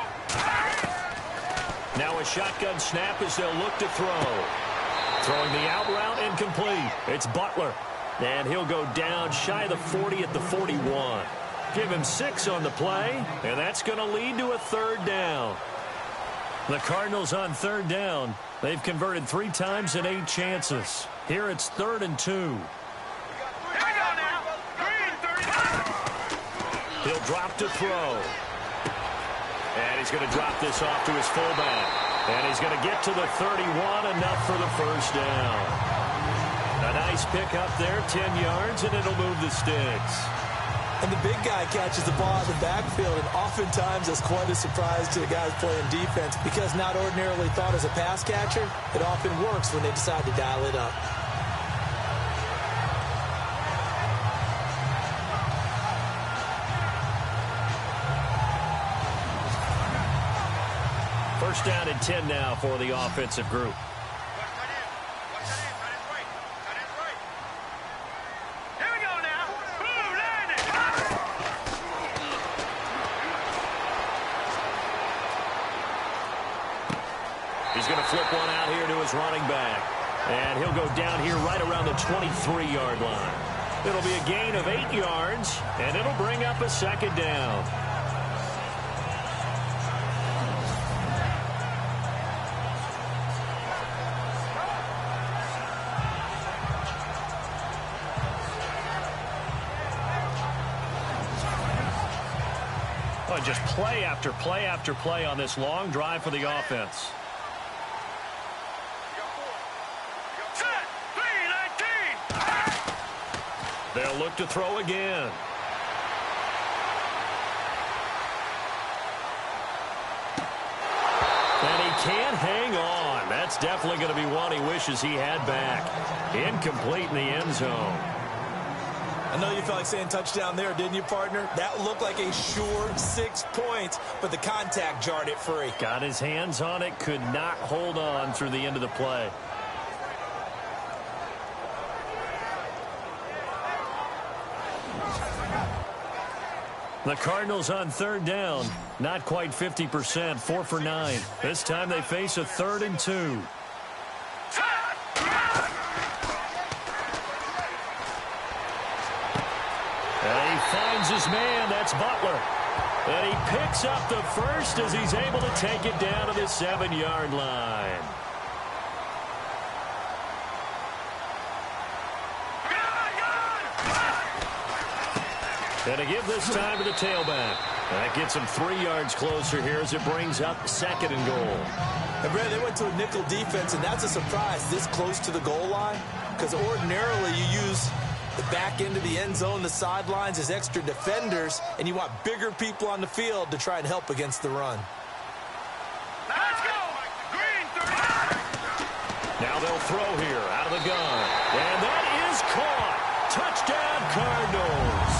Now a shotgun snap as they'll look to throw. Throwing the out route incomplete. It's Butler. And he'll go down shy of the 40 at the 41. Give him 6 on the play, and that's going to lead to a 3rd down. The Cardinals on 3rd down. They've converted 3 times in 8 chances. Here it's 3rd and 2. Here we go now. Green, 30. He'll drop to throw. And he's going to drop this off to his fullback. And he's going to get to the 31, enough for the 1st down. A nice pick up there, 10 yards, and it'll move the sticks. And the big guy catches the ball in the backfield, and oftentimes that's quite a surprise to the guys playing defense because not ordinarily thought as a pass catcher, it often works when they decide to dial it up. First down and 10 now for the offensive group. He's going to flip one out here to his running back. And he'll go down here right around the 23-yard line. It'll be a gain of 8 yards, and it'll bring up a 2nd down. Well, just play after play after play on this long drive for the offense. They'll look to throw again. And he can't hang on. That's definitely going to be one he wishes he had back. Incomplete in the end zone. I know you felt like saying touchdown there, didn't you, partner? That looked like a sure 6 points, but the contact jarred it free. Got his hands on it, could not hold on through the end of the play. The Cardinals on 3rd down. Not quite 50%, 4 for 9. This time they face a 3rd and 2. And he finds his man. That's Butler. And he picks up the first as he's able to take it down to the 7-yard line. And to give this time to the tailback. That gets him 3 yards closer here as it brings up 2nd and goal. And Brad, they went to a nickel defense, and that's a surprise this close to the goal line because ordinarily you use the back end of the end zone, the sidelines as extra defenders, and you want bigger people on the field to try and help against the run. Let's go. Green, 30. Now they'll throw here out of the gun. And that is caught. Touchdown, Cardinals.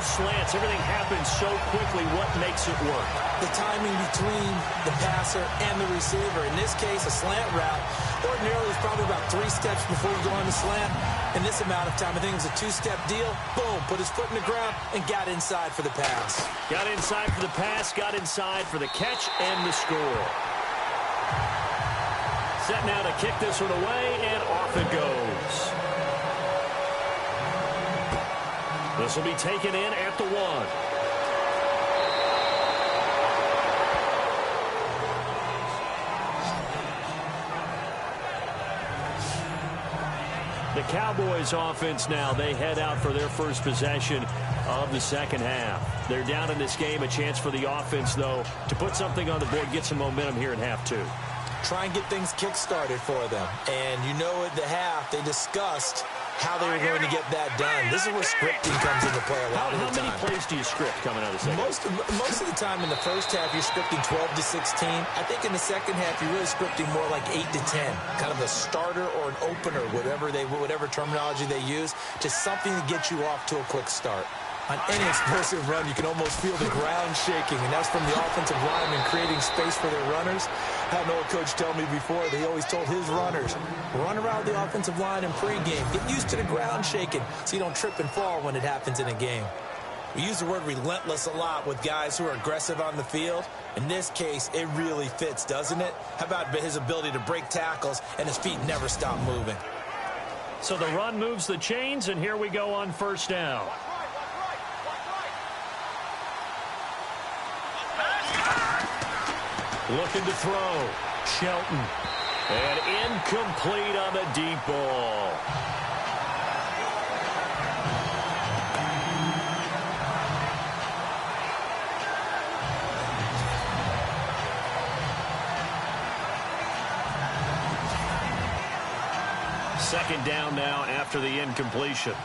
Slants, everything happens so quickly. What makes it work? The timing between the passer and the receiver. In this case, a slant route ordinarily is probably about 3 steps before you go on the slant. In this amount of time, I think it was a 2-step deal. Boom, put his foot in the ground and got inside for the pass. Got inside for the pass, got inside for the catch and the score. Set now to kick this one away, and off it goes. This will be taken in at the 1. The Cowboys offense now, they head out for their first possession of the second half. They're down in this game. A chance for the offense, though, to put something on the board, get some momentum here in half two. Try and get things kick-started for them. And you know at the half, they discussed how they were going to get that done. This is where scripting comes into play a lot of the time. How many plays do you script coming out of the second half? Most of the time in the first half, you're scripting 12 to 16. I think in the second half, you're really scripting more like 8 to 10. Kind of a starter or an opener, whatever terminology they use, just something to get you off to a quick start. On any explosive run, you can almost feel the ground shaking, and that's from the offensive linemen creating space for their runners. I had an old coach tell me before, they always told his runners, run around the offensive line in pregame. Get used to the ground shaking so you don't trip and fall when it happens in a game. We use the word relentless a lot with guys who are aggressive on the field. In this case, it really fits, doesn't it? How about his ability to break tackles and his feet never stop moving? So the run moves the chains, and here we go on first down. Looking to throw. Shelton. And incomplete on the deep ball. Second down now after the incompletion.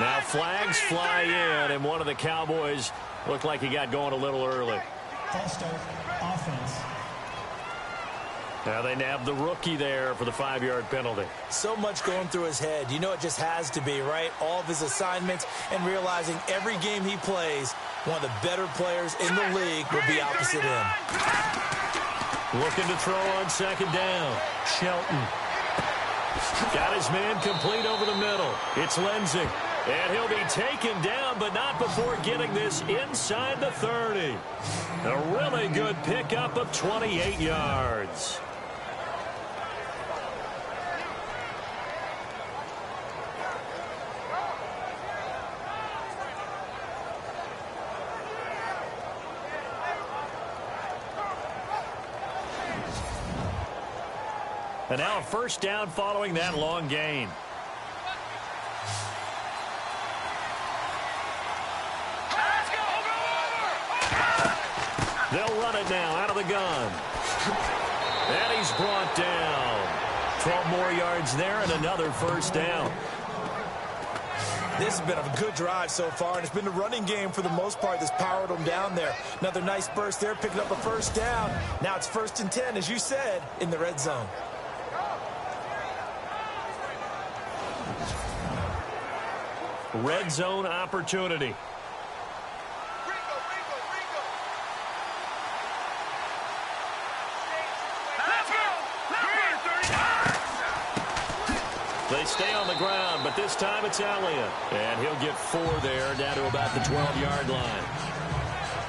Now flags fly in, and one of the Cowboys looked like he got going a little early. False start, offense. Now they nabbed the rookie there for the 5-yard penalty. So much going through his head. You know it just has to be, right? All of his assignments and realizing every game he plays, one of the better players in the league will be opposite him. Looking to throw on second down. Shelton. Got his man complete over the middle. It's Lindsey. And he'll be taken down, but not before getting this inside the 30. A really good pickup of 28 yards. And now a first down following that long gain. They'll run it now out of the gun. And he's brought down. 12 more yards there and another first down. This has been a good drive so far, and it's been the running game for the most part that's powered them down there. Another nice burst there, picking up a first down. Now it's 1st and 10, as you said, in the red zone. Red zone opportunity. They stay on the ground, but this time it's Elliott. And he'll get 4 there, down to about the 12-yard line.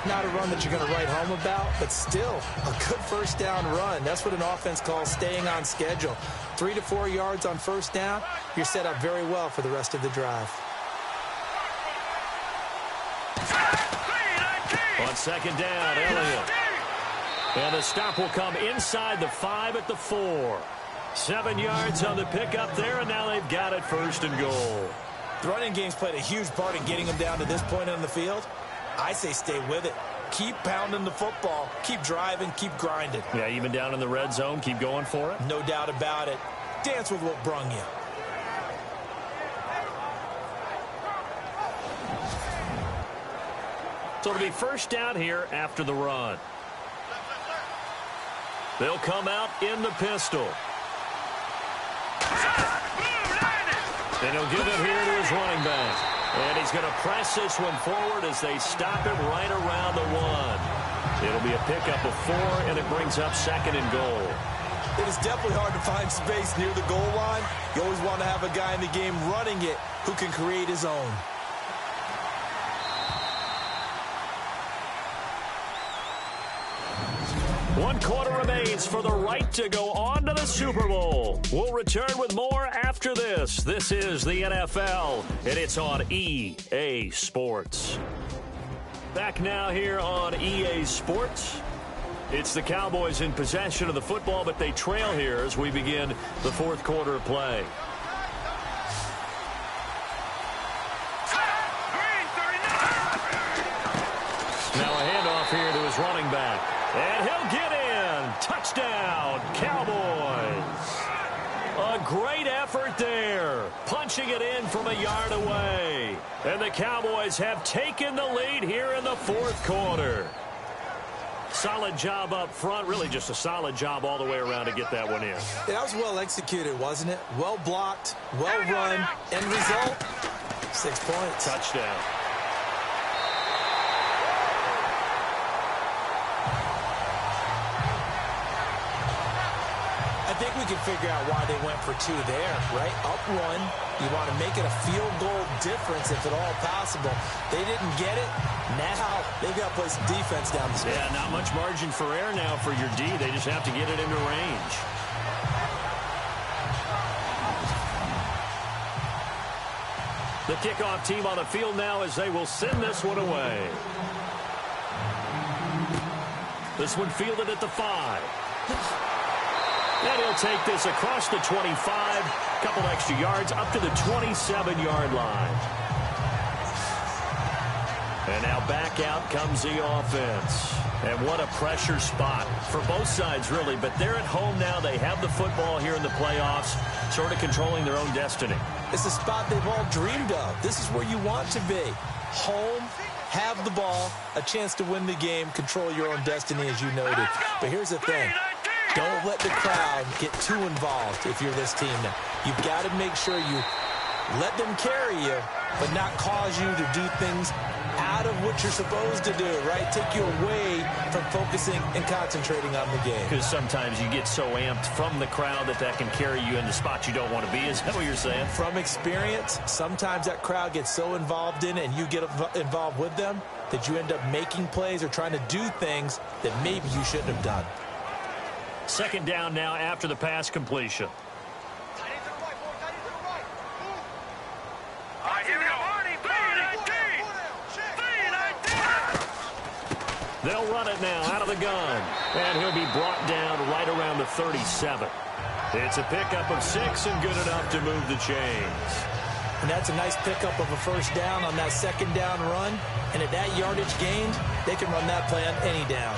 Not a run that you're going to write home about, but still a good first down run. That's what an offense calls staying on schedule. 3 to 4 yards on first down, you're set up very well for the rest of the drive. On second down, Elliott. And the stop will come inside the 5 at the 4. 7 yards on the pickup there, and now they've got it 1st and goal. The running game's played a huge part in getting them down to this point on the field. I say stay with it. Keep pounding the football. Keep driving. Keep grinding. Yeah, even down in the red zone, keep going for it. No doubt about it. Dance with what brung you. So it'll be first down here after the run. They'll come out in the pistol. And he'll give it here to his running back. And he's going to press this one forward as they stop him right around the 1. It'll be a pickup of 4, and it brings up 2nd and goal. It is definitely hard to find space near the goal line. You always want to have a guy in the game running it who can create his own. One quarter remains for the right to go on to the Super Bowl. We'll return with more after this. This is the NFL, and it's on EA Sports. Back now here on EA Sports. It's the Cowboys in possession of the football, but they trail here as we begin the fourth quarter of play. Now a handoff here to his running back. And he'll get in. Touchdown, Cowboys. A great effort there. Punching it in from a yard away. And the Cowboys have taken the lead here in the fourth quarter. Solid job up front. Really just a solid job all the way around to get that one in. Yeah, that was well executed, wasn't it? Well blocked, well run. End result, 6 points. Touchdown. I think we can figure out why they went for 2 there, right? Up 1. You want to make it a field goal difference if at all possible. They didn't get it. Now they've got to play some defense down the stretch. Yeah, not much margin for error now for your D. They just have to get it into range. The kickoff team on the field now as they will send this one away. This one fielded at the 5. And he'll take this across the 25, couple extra yards up to the 27-yard line. And now back out comes the offense. And what a pressure spot for both sides, really. But they're at home now. They have the football here in the playoffs, sort of controlling their own destiny. It's a spot they've all dreamed of. This is where you want to be. Home, have the ball, a chance to win the game, control your own destiny, as you noted. But here's the thing. Don't let the crowd get too involved if you're this team now. You've got to make sure you let them carry you, but not cause you to do things out of what you're supposed to do, right? Take you away from focusing and concentrating on the game. Because sometimes you get so amped from the crowd that can carry you into spots you don't want to be. Is that what you're saying? From experience, sometimes that crowd gets so involved in it and you get involved with them that you end up making plays or trying to do things that maybe you shouldn't have done. Second down now after the pass completion. They'll run it now out of the gun. And he'll be brought down right around the 37. It's a pickup of 6 and good enough to move the chains. And that's a nice pickup of a first down on that second down run. And at that yardage gained, they can run that play on any down.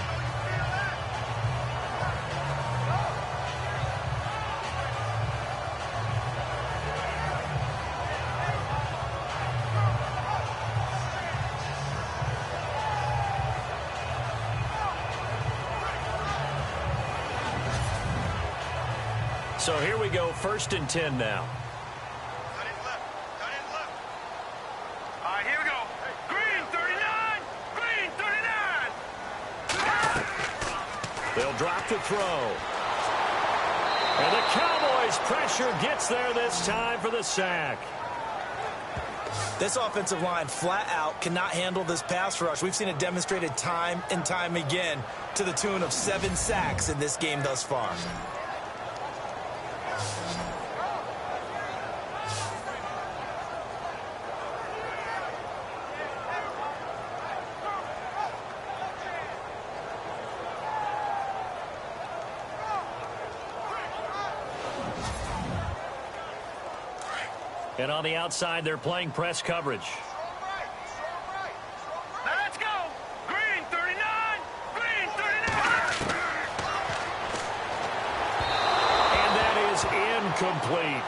So here we go, 1st and 10 now. All right, here we go. Green 39. Green 39. They'll drop to throw. And the Cowboys' pressure gets there this time for the sack. This offensive line flat out cannot handle this pass rush. We've seen it demonstrated time and time again to the tune of 7 sacks in this game thus far. And on the outside, they're playing press coverage. Now let's go. Green 39. Green 39. And that is incomplete.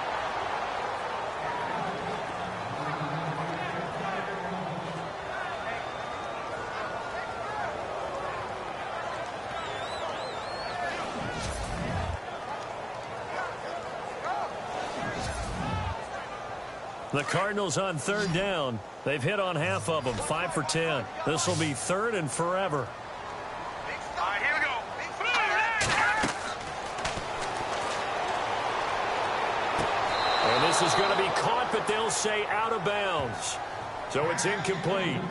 The Cardinals on 3rd down. They've hit on half of them, 5 for 10. This will be 3rd and forever. All right, here we go. And this is going to be caught, but they'll say out of bounds. So it's incomplete.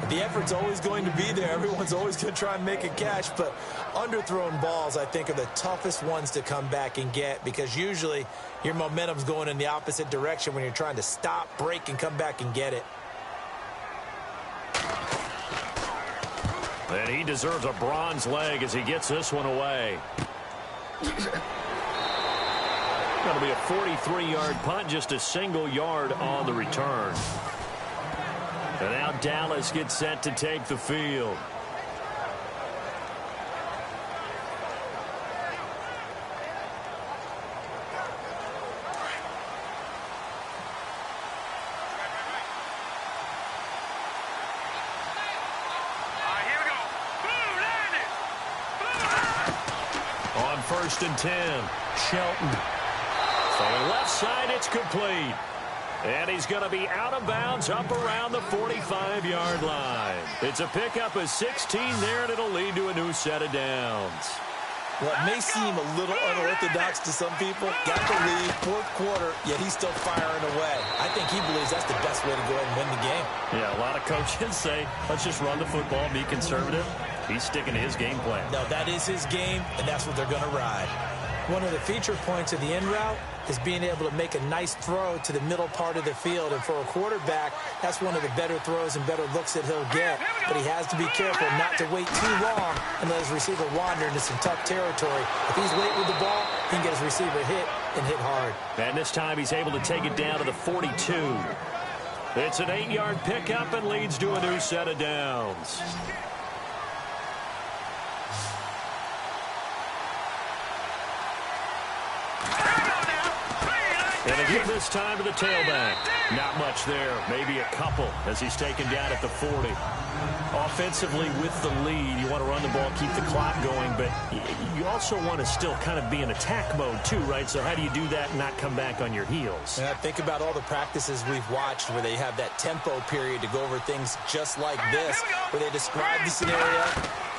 The effort's always going to be there. Everyone's always going to try and make a catch, but underthrown balls, I think, are the toughest ones to come back and get because usually your momentum's going in the opposite direction when you're trying to stop, break, and come back and get it. And he deserves a bronze leg as he gets this one away. Going to be a 43-yard punt, just a single yard on the return. And now Dallas gets set to take the field. On 1st and 10, Shelton. From left side, it's complete. And he's going to be out of bounds up around the 45-yard line. It's a pickup of 16 there, and it'll lead to a new set of downs. Well, it may seem a little unorthodox to some people. Got the lead, 4th quarter, yet he's still firing away. I think he believes that's the best way to go ahead and win the game. Yeah, a lot of coaches say, let's just run the football, be conservative. He's sticking to his game plan. No, that is his game, and that's what they're going to ride. One of the feature points of the in route is being able to make a nice throw to the middle part of the field. And for a quarterback, that's one of the better throws and better looks that he'll get. But he has to be careful not to wait too long and let his receiver wander into some tough territory. If he's late with the ball, he can get his receiver hit and hit hard. And this time he's able to take it down to the 42. It's an 8-yard pickup and leads to a new set of downs. And a give this time to the tailback. Not much there. Maybe a couple as he's taken down at the 40. Offensively with the lead, you want to run the ball, keep the clock going, but you also want to still kind of be in attack mode too, right? So how do you do that and not come back on your heels? Yeah, think about all the practices we've watched where they have that tempo period to go over things just like this, where they describe the scenario,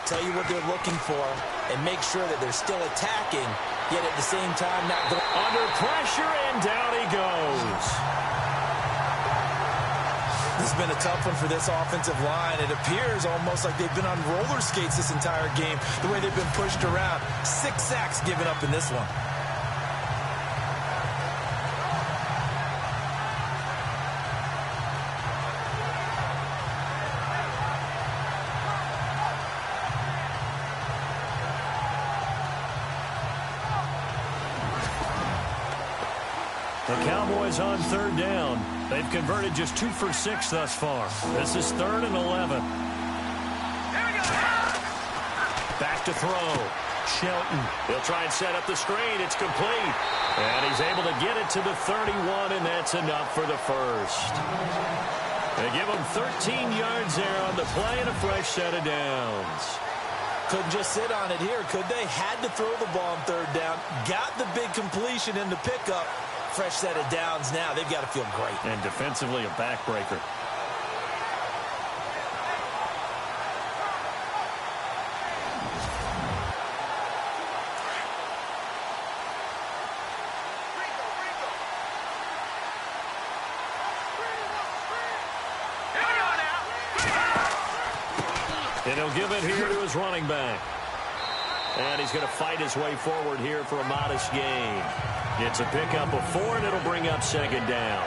tell you what they're looking for, and make sure that they're still attacking, yet at the same time not going under pressure, and down he goes. This has been a tough one for this offensive line. It appears almost like they've been on roller skates this entire game, the way they've been pushed around. 6 sacks given up in this one. The Cowboys on 3rd down. They've converted just 2 for 6 thus far. This is 3rd and 11. Back to throw. Shelton. He'll try and set up the screen. It's complete. And he's able to get it to the 31, and that's enough for the first. They give him 13 yards there on the play and a fresh set of downs. Couldn't just sit on it here, could they? Had to throw the ball on 3rd down. Got the big completion in the pickup. Fresh set of downs now. They've got to feel great. And defensively, a backbreaker. And he'll give it here to his running back. And he's going to fight his way forward here for a modest gain. It's a pickup of 4, and it'll bring up 2nd down.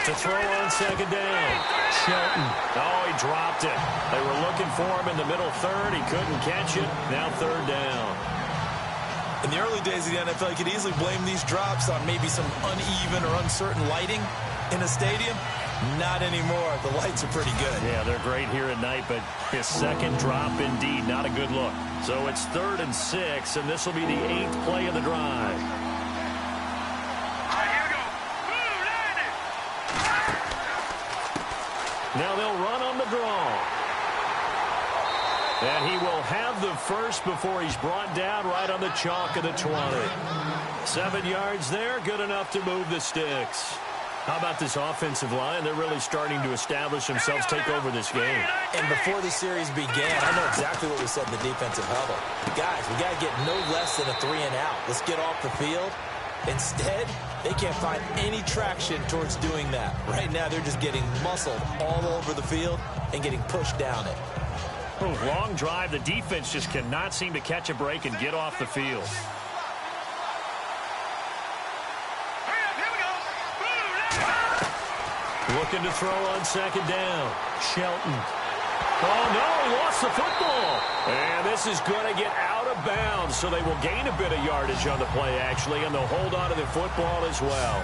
To throw on 2nd down. Shelton. Oh, he dropped it. They were looking for him in the middle 3rd. He couldn't catch it. Now 3rd down. In the early days of the NFL, you could easily blame these drops on maybe some uneven or uncertain lighting in a stadium. Not anymore. The lights are pretty good. Yeah, they're great here at night, but his 2nd drop, indeed, not a good look. So it's 3rd and 6, and this will be the 8th play of the drive. Now they'll run on the draw. And he will have the first before he's brought down right on the chalk of the 20. 7 yards there, good enough to move the sticks. How about this offensive line? They're really starting to establish themselves, take over this game. And before the series began, I know exactly what we said in the defensive huddle. Guys, we got to get no less than a 3 and out. Let's get off the field. Instead, they can't find any traction towards doing that. Right now, they're just getting muscled all over the field and getting pushed down it. Long drive. The defense just cannot seem to catch a break and get off the field. Looking to throw on second down. Shelton. Oh, no, he lost the football. And this is going to get out of bounds, so they will gain a bit of yardage on the play, actually, and they'll hold on to the football as well.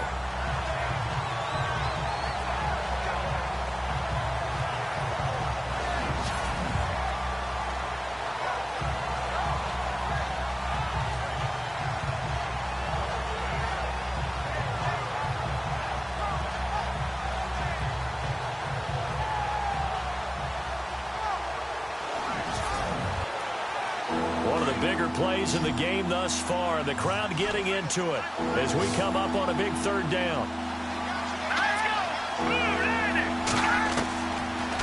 Bigger plays in the game thus far. The crowd getting into it as we come up on a big third down.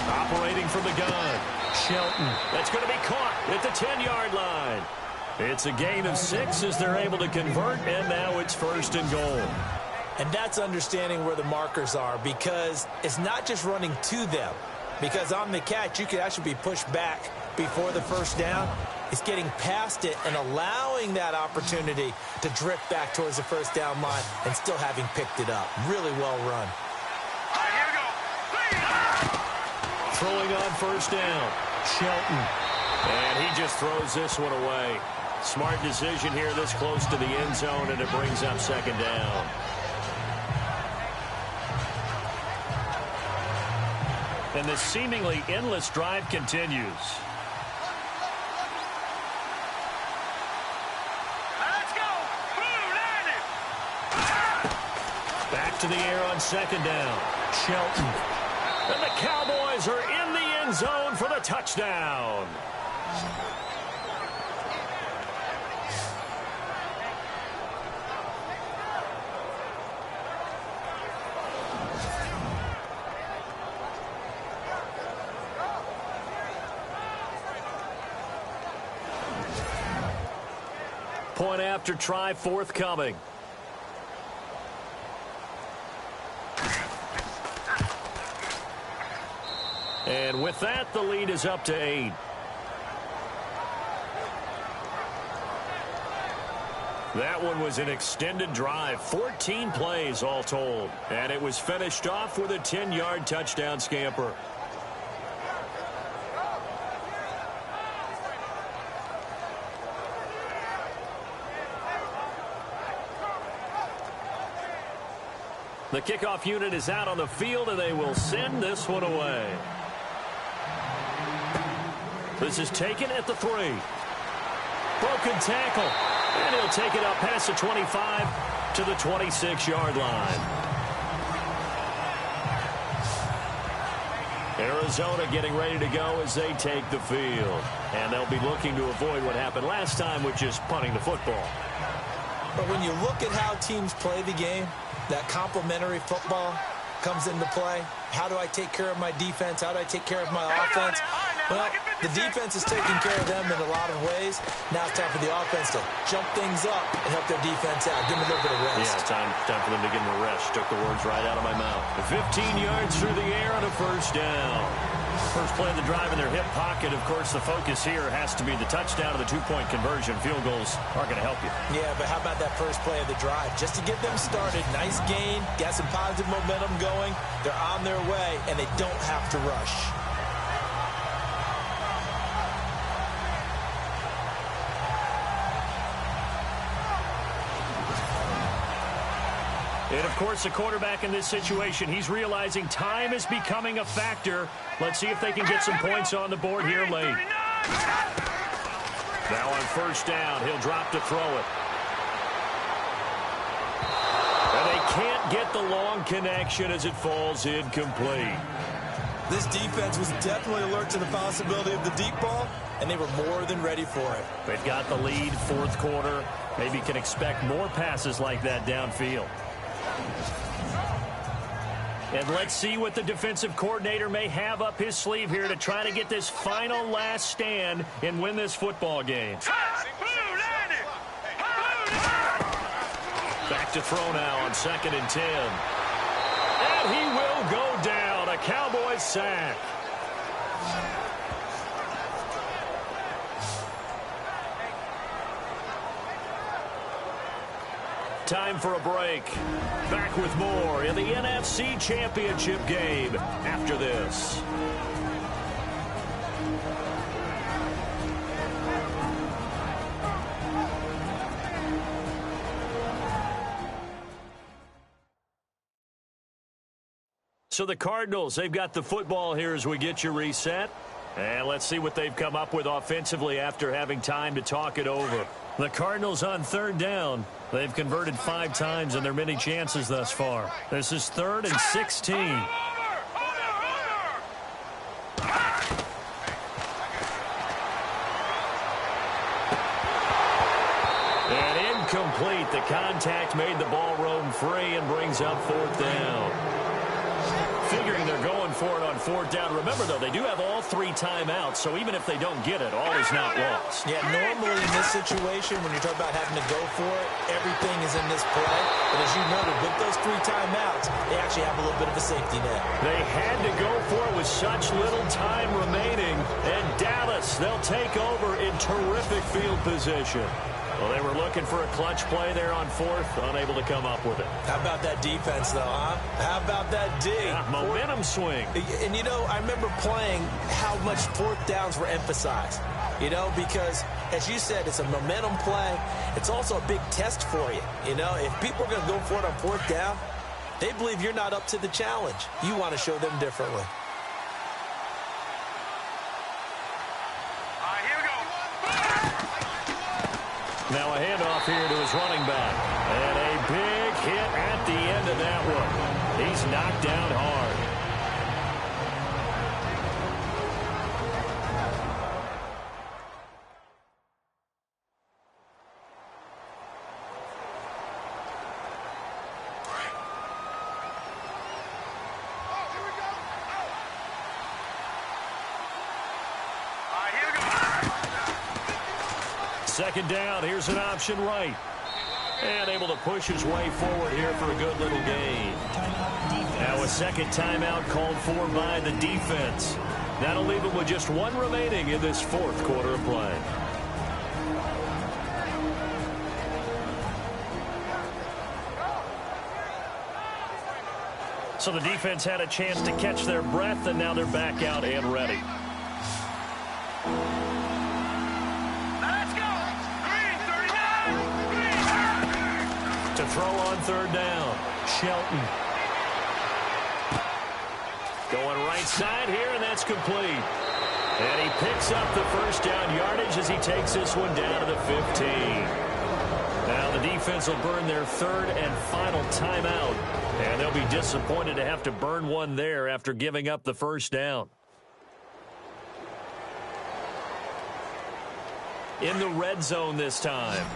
Operating from the gun. Shelton. That's going to be caught at the 10-yard line. It's a gain of 6 as they're able to convert, and now it's 1st and goal. And that's understanding where the markers are, because it's not just running to them. Because on the catch, you could actually be pushed back before the first down. It's getting past it and allowing that opportunity to drift back towards the first down line and still having picked it up. Really well run. Here we go. Throwing on first down. Shelton. And he just throws this one away. Smart decision here this close to the end zone, and it brings up second down. And this seemingly endless drive continues. Back to the air on second down. Shelton. And the Cowboys are in the end zone for the touchdown. Point after try forthcoming. And with that, the lead is up to 8. That one was an extended drive, 14 plays all told. And it was finished off with a 10-yard touchdown scamper. The kickoff unit is out on the field, and they will send this one away. This is taken at the 3. Broken tackle. And he'll take it up past the 25 to the 26-yard line. Arizona getting ready to go as they take the field. And they'll be looking to avoid what happened last time, which is punting the football. But when you look at how teams play the game, that complementary football comes into play. How do I take care of my defense? How do I take care of my offense? Well, the defense is taking care of them in a lot of ways. Now it's time for the offense to jump things up and help their defense out. Give them a little bit of rest. Yeah, time for them to give them a rest. Took the words right out of my mouth. 15 yards through the air on a first down. First play of the drive in their hip pocket. Of course, the focus here has to be the touchdown of the two-point conversion. Field goals aren't going to help you. Yeah, but how about that first play of the drive? Just to get them started. Nice gain. Got some positive momentum going. They're on their way, and they don't have to rush. And, of course, the quarterback in this situation, he's realizing time is becoming a factor. Let's see if they can get some points on the board here late. Now on first down, he'll drop to throw it. And they can't get the long connection as it falls incomplete. This defense was definitely alert to the possibility of the deep ball, and they were more than ready for it. They've got the lead, fourth quarter. Maybe can expect more passes like that downfield. And let's see what the defensive coordinator may have up his sleeve here to try to get this final last stand and win this football game. Back to throw now on 2nd and 10. And he will go down. A Cowboys sack. Time for a break. Back with more in the NFC Championship game after this. So the Cardinals, they've got the football here as we get you reset. And let's see what they've come up with offensively after having time to talk it over. The Cardinals on third down. They've converted 5 times in their many chances thus far. This is 3rd and 16. And incomplete. The contact made the ball roam free and brings up 4th down. Figuring they're going for it on 4th down. Remember, though, they do have all 3 timeouts, so even if they don't get it, all is not lost. Yeah, normally in this situation, when you talk about having to go for it, everything is in this play. But as you noted, with those 3 timeouts, they actually have a little bit of a safety net. They had to go for it with such little time remaining. And Dallas, they'll take over in terrific field position. Well, they were looking for a clutch play there on 4th, unable to come up with it. How about that defense, though, huh? How about that D? Yeah, momentum swing. And, you know, I remember playing how much 4th downs were emphasized, you know, because, as you said, it's a momentum play. It's also a big test for you, you know. If people are going to go for it on 4th down, they believe you're not up to the challenge. You want to show them differently. Now a handoff here to his running back. And a big hit at the end of that one. He's knocked down hard. Second down, here's an option right. And able to push his way forward here for a good little gain. Now a second timeout called for by the defense. That'll leave him with just 1 remaining in this 4th quarter of play. So the defense had a chance to catch their breath, and now they're back out and ready. To throw on 3rd down, Shelton. Going right side here, and that's complete. And he picks up the 1st down yardage as he takes this one down to the 15. Now the defense will burn their 3rd and final timeout, and they'll be disappointed to have to burn one there after giving up the 1st down. In the red zone this time.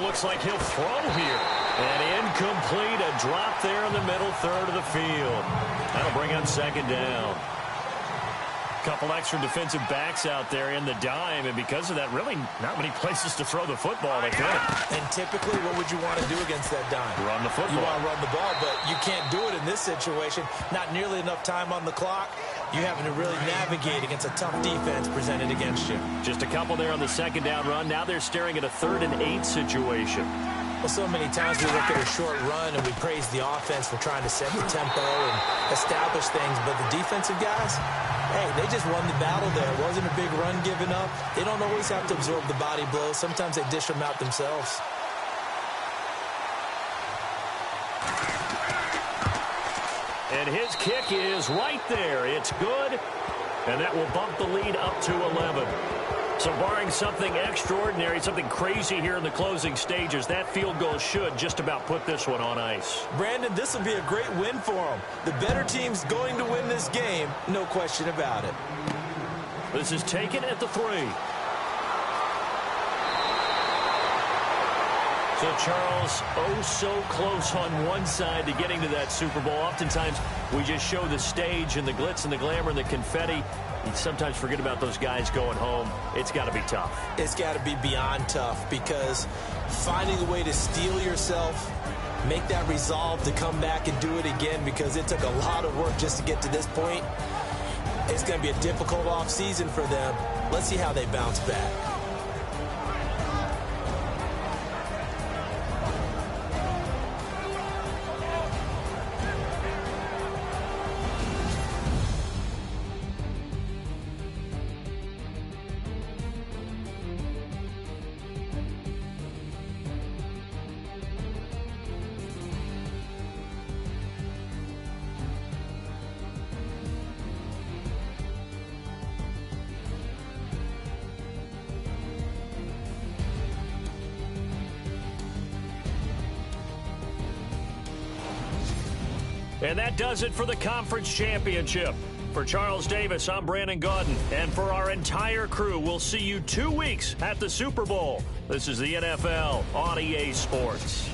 Looks like he'll throw here. And incomplete. A drop there in the middle 3rd of the field. That'll bring up 2nd down. Couple extra defensive backs out there in the dime, and because of that, really not many places to throw the football, I think. And typically, what would you want to do against that dime? Run the football. You want to run the ball, but you can't do it in this situation. Not nearly enough time on the clock. You're having to really navigate against a tough defense presented against you. Just a couple there on the 2nd down run. Now they're staring at a 3rd and 8 situation. Well, so many times we look at a short run and we praise the offense for trying to set the tempo and establish things, but the defensive guys, hey, they just won the battle there. It wasn't a big run given up. They don't always have to absorb the body blows. Sometimes they dish them out themselves. And his kick is right there. It's good, and that will bump the lead up to 11. So barring something extraordinary, something crazy here in the closing stages, that field goal should just about put this one on ice. Brandon, this will be a great win for them. The better team's going to win this game, no question about it. This is taken at the 3. So, Charles, oh so close on one side to getting to that Super Bowl. Oftentimes, we just show the stage and the glitz and the glamour and the confetti. You sometimes forget about those guys going home. It's got to be tough. It's got to be beyond tough, because finding a way to steel yourself, make that resolve to come back and do it again, because it took a lot of work just to get to this point. It's going to be a difficult offseason for them. Let's see how they bounce back. And that does it for the conference championship. For Charles Davis, I'm Brandon Gaudin. And for our entire crew, we'll see you 2 weeks at the Super Bowl. This is the NFL on EA Sports.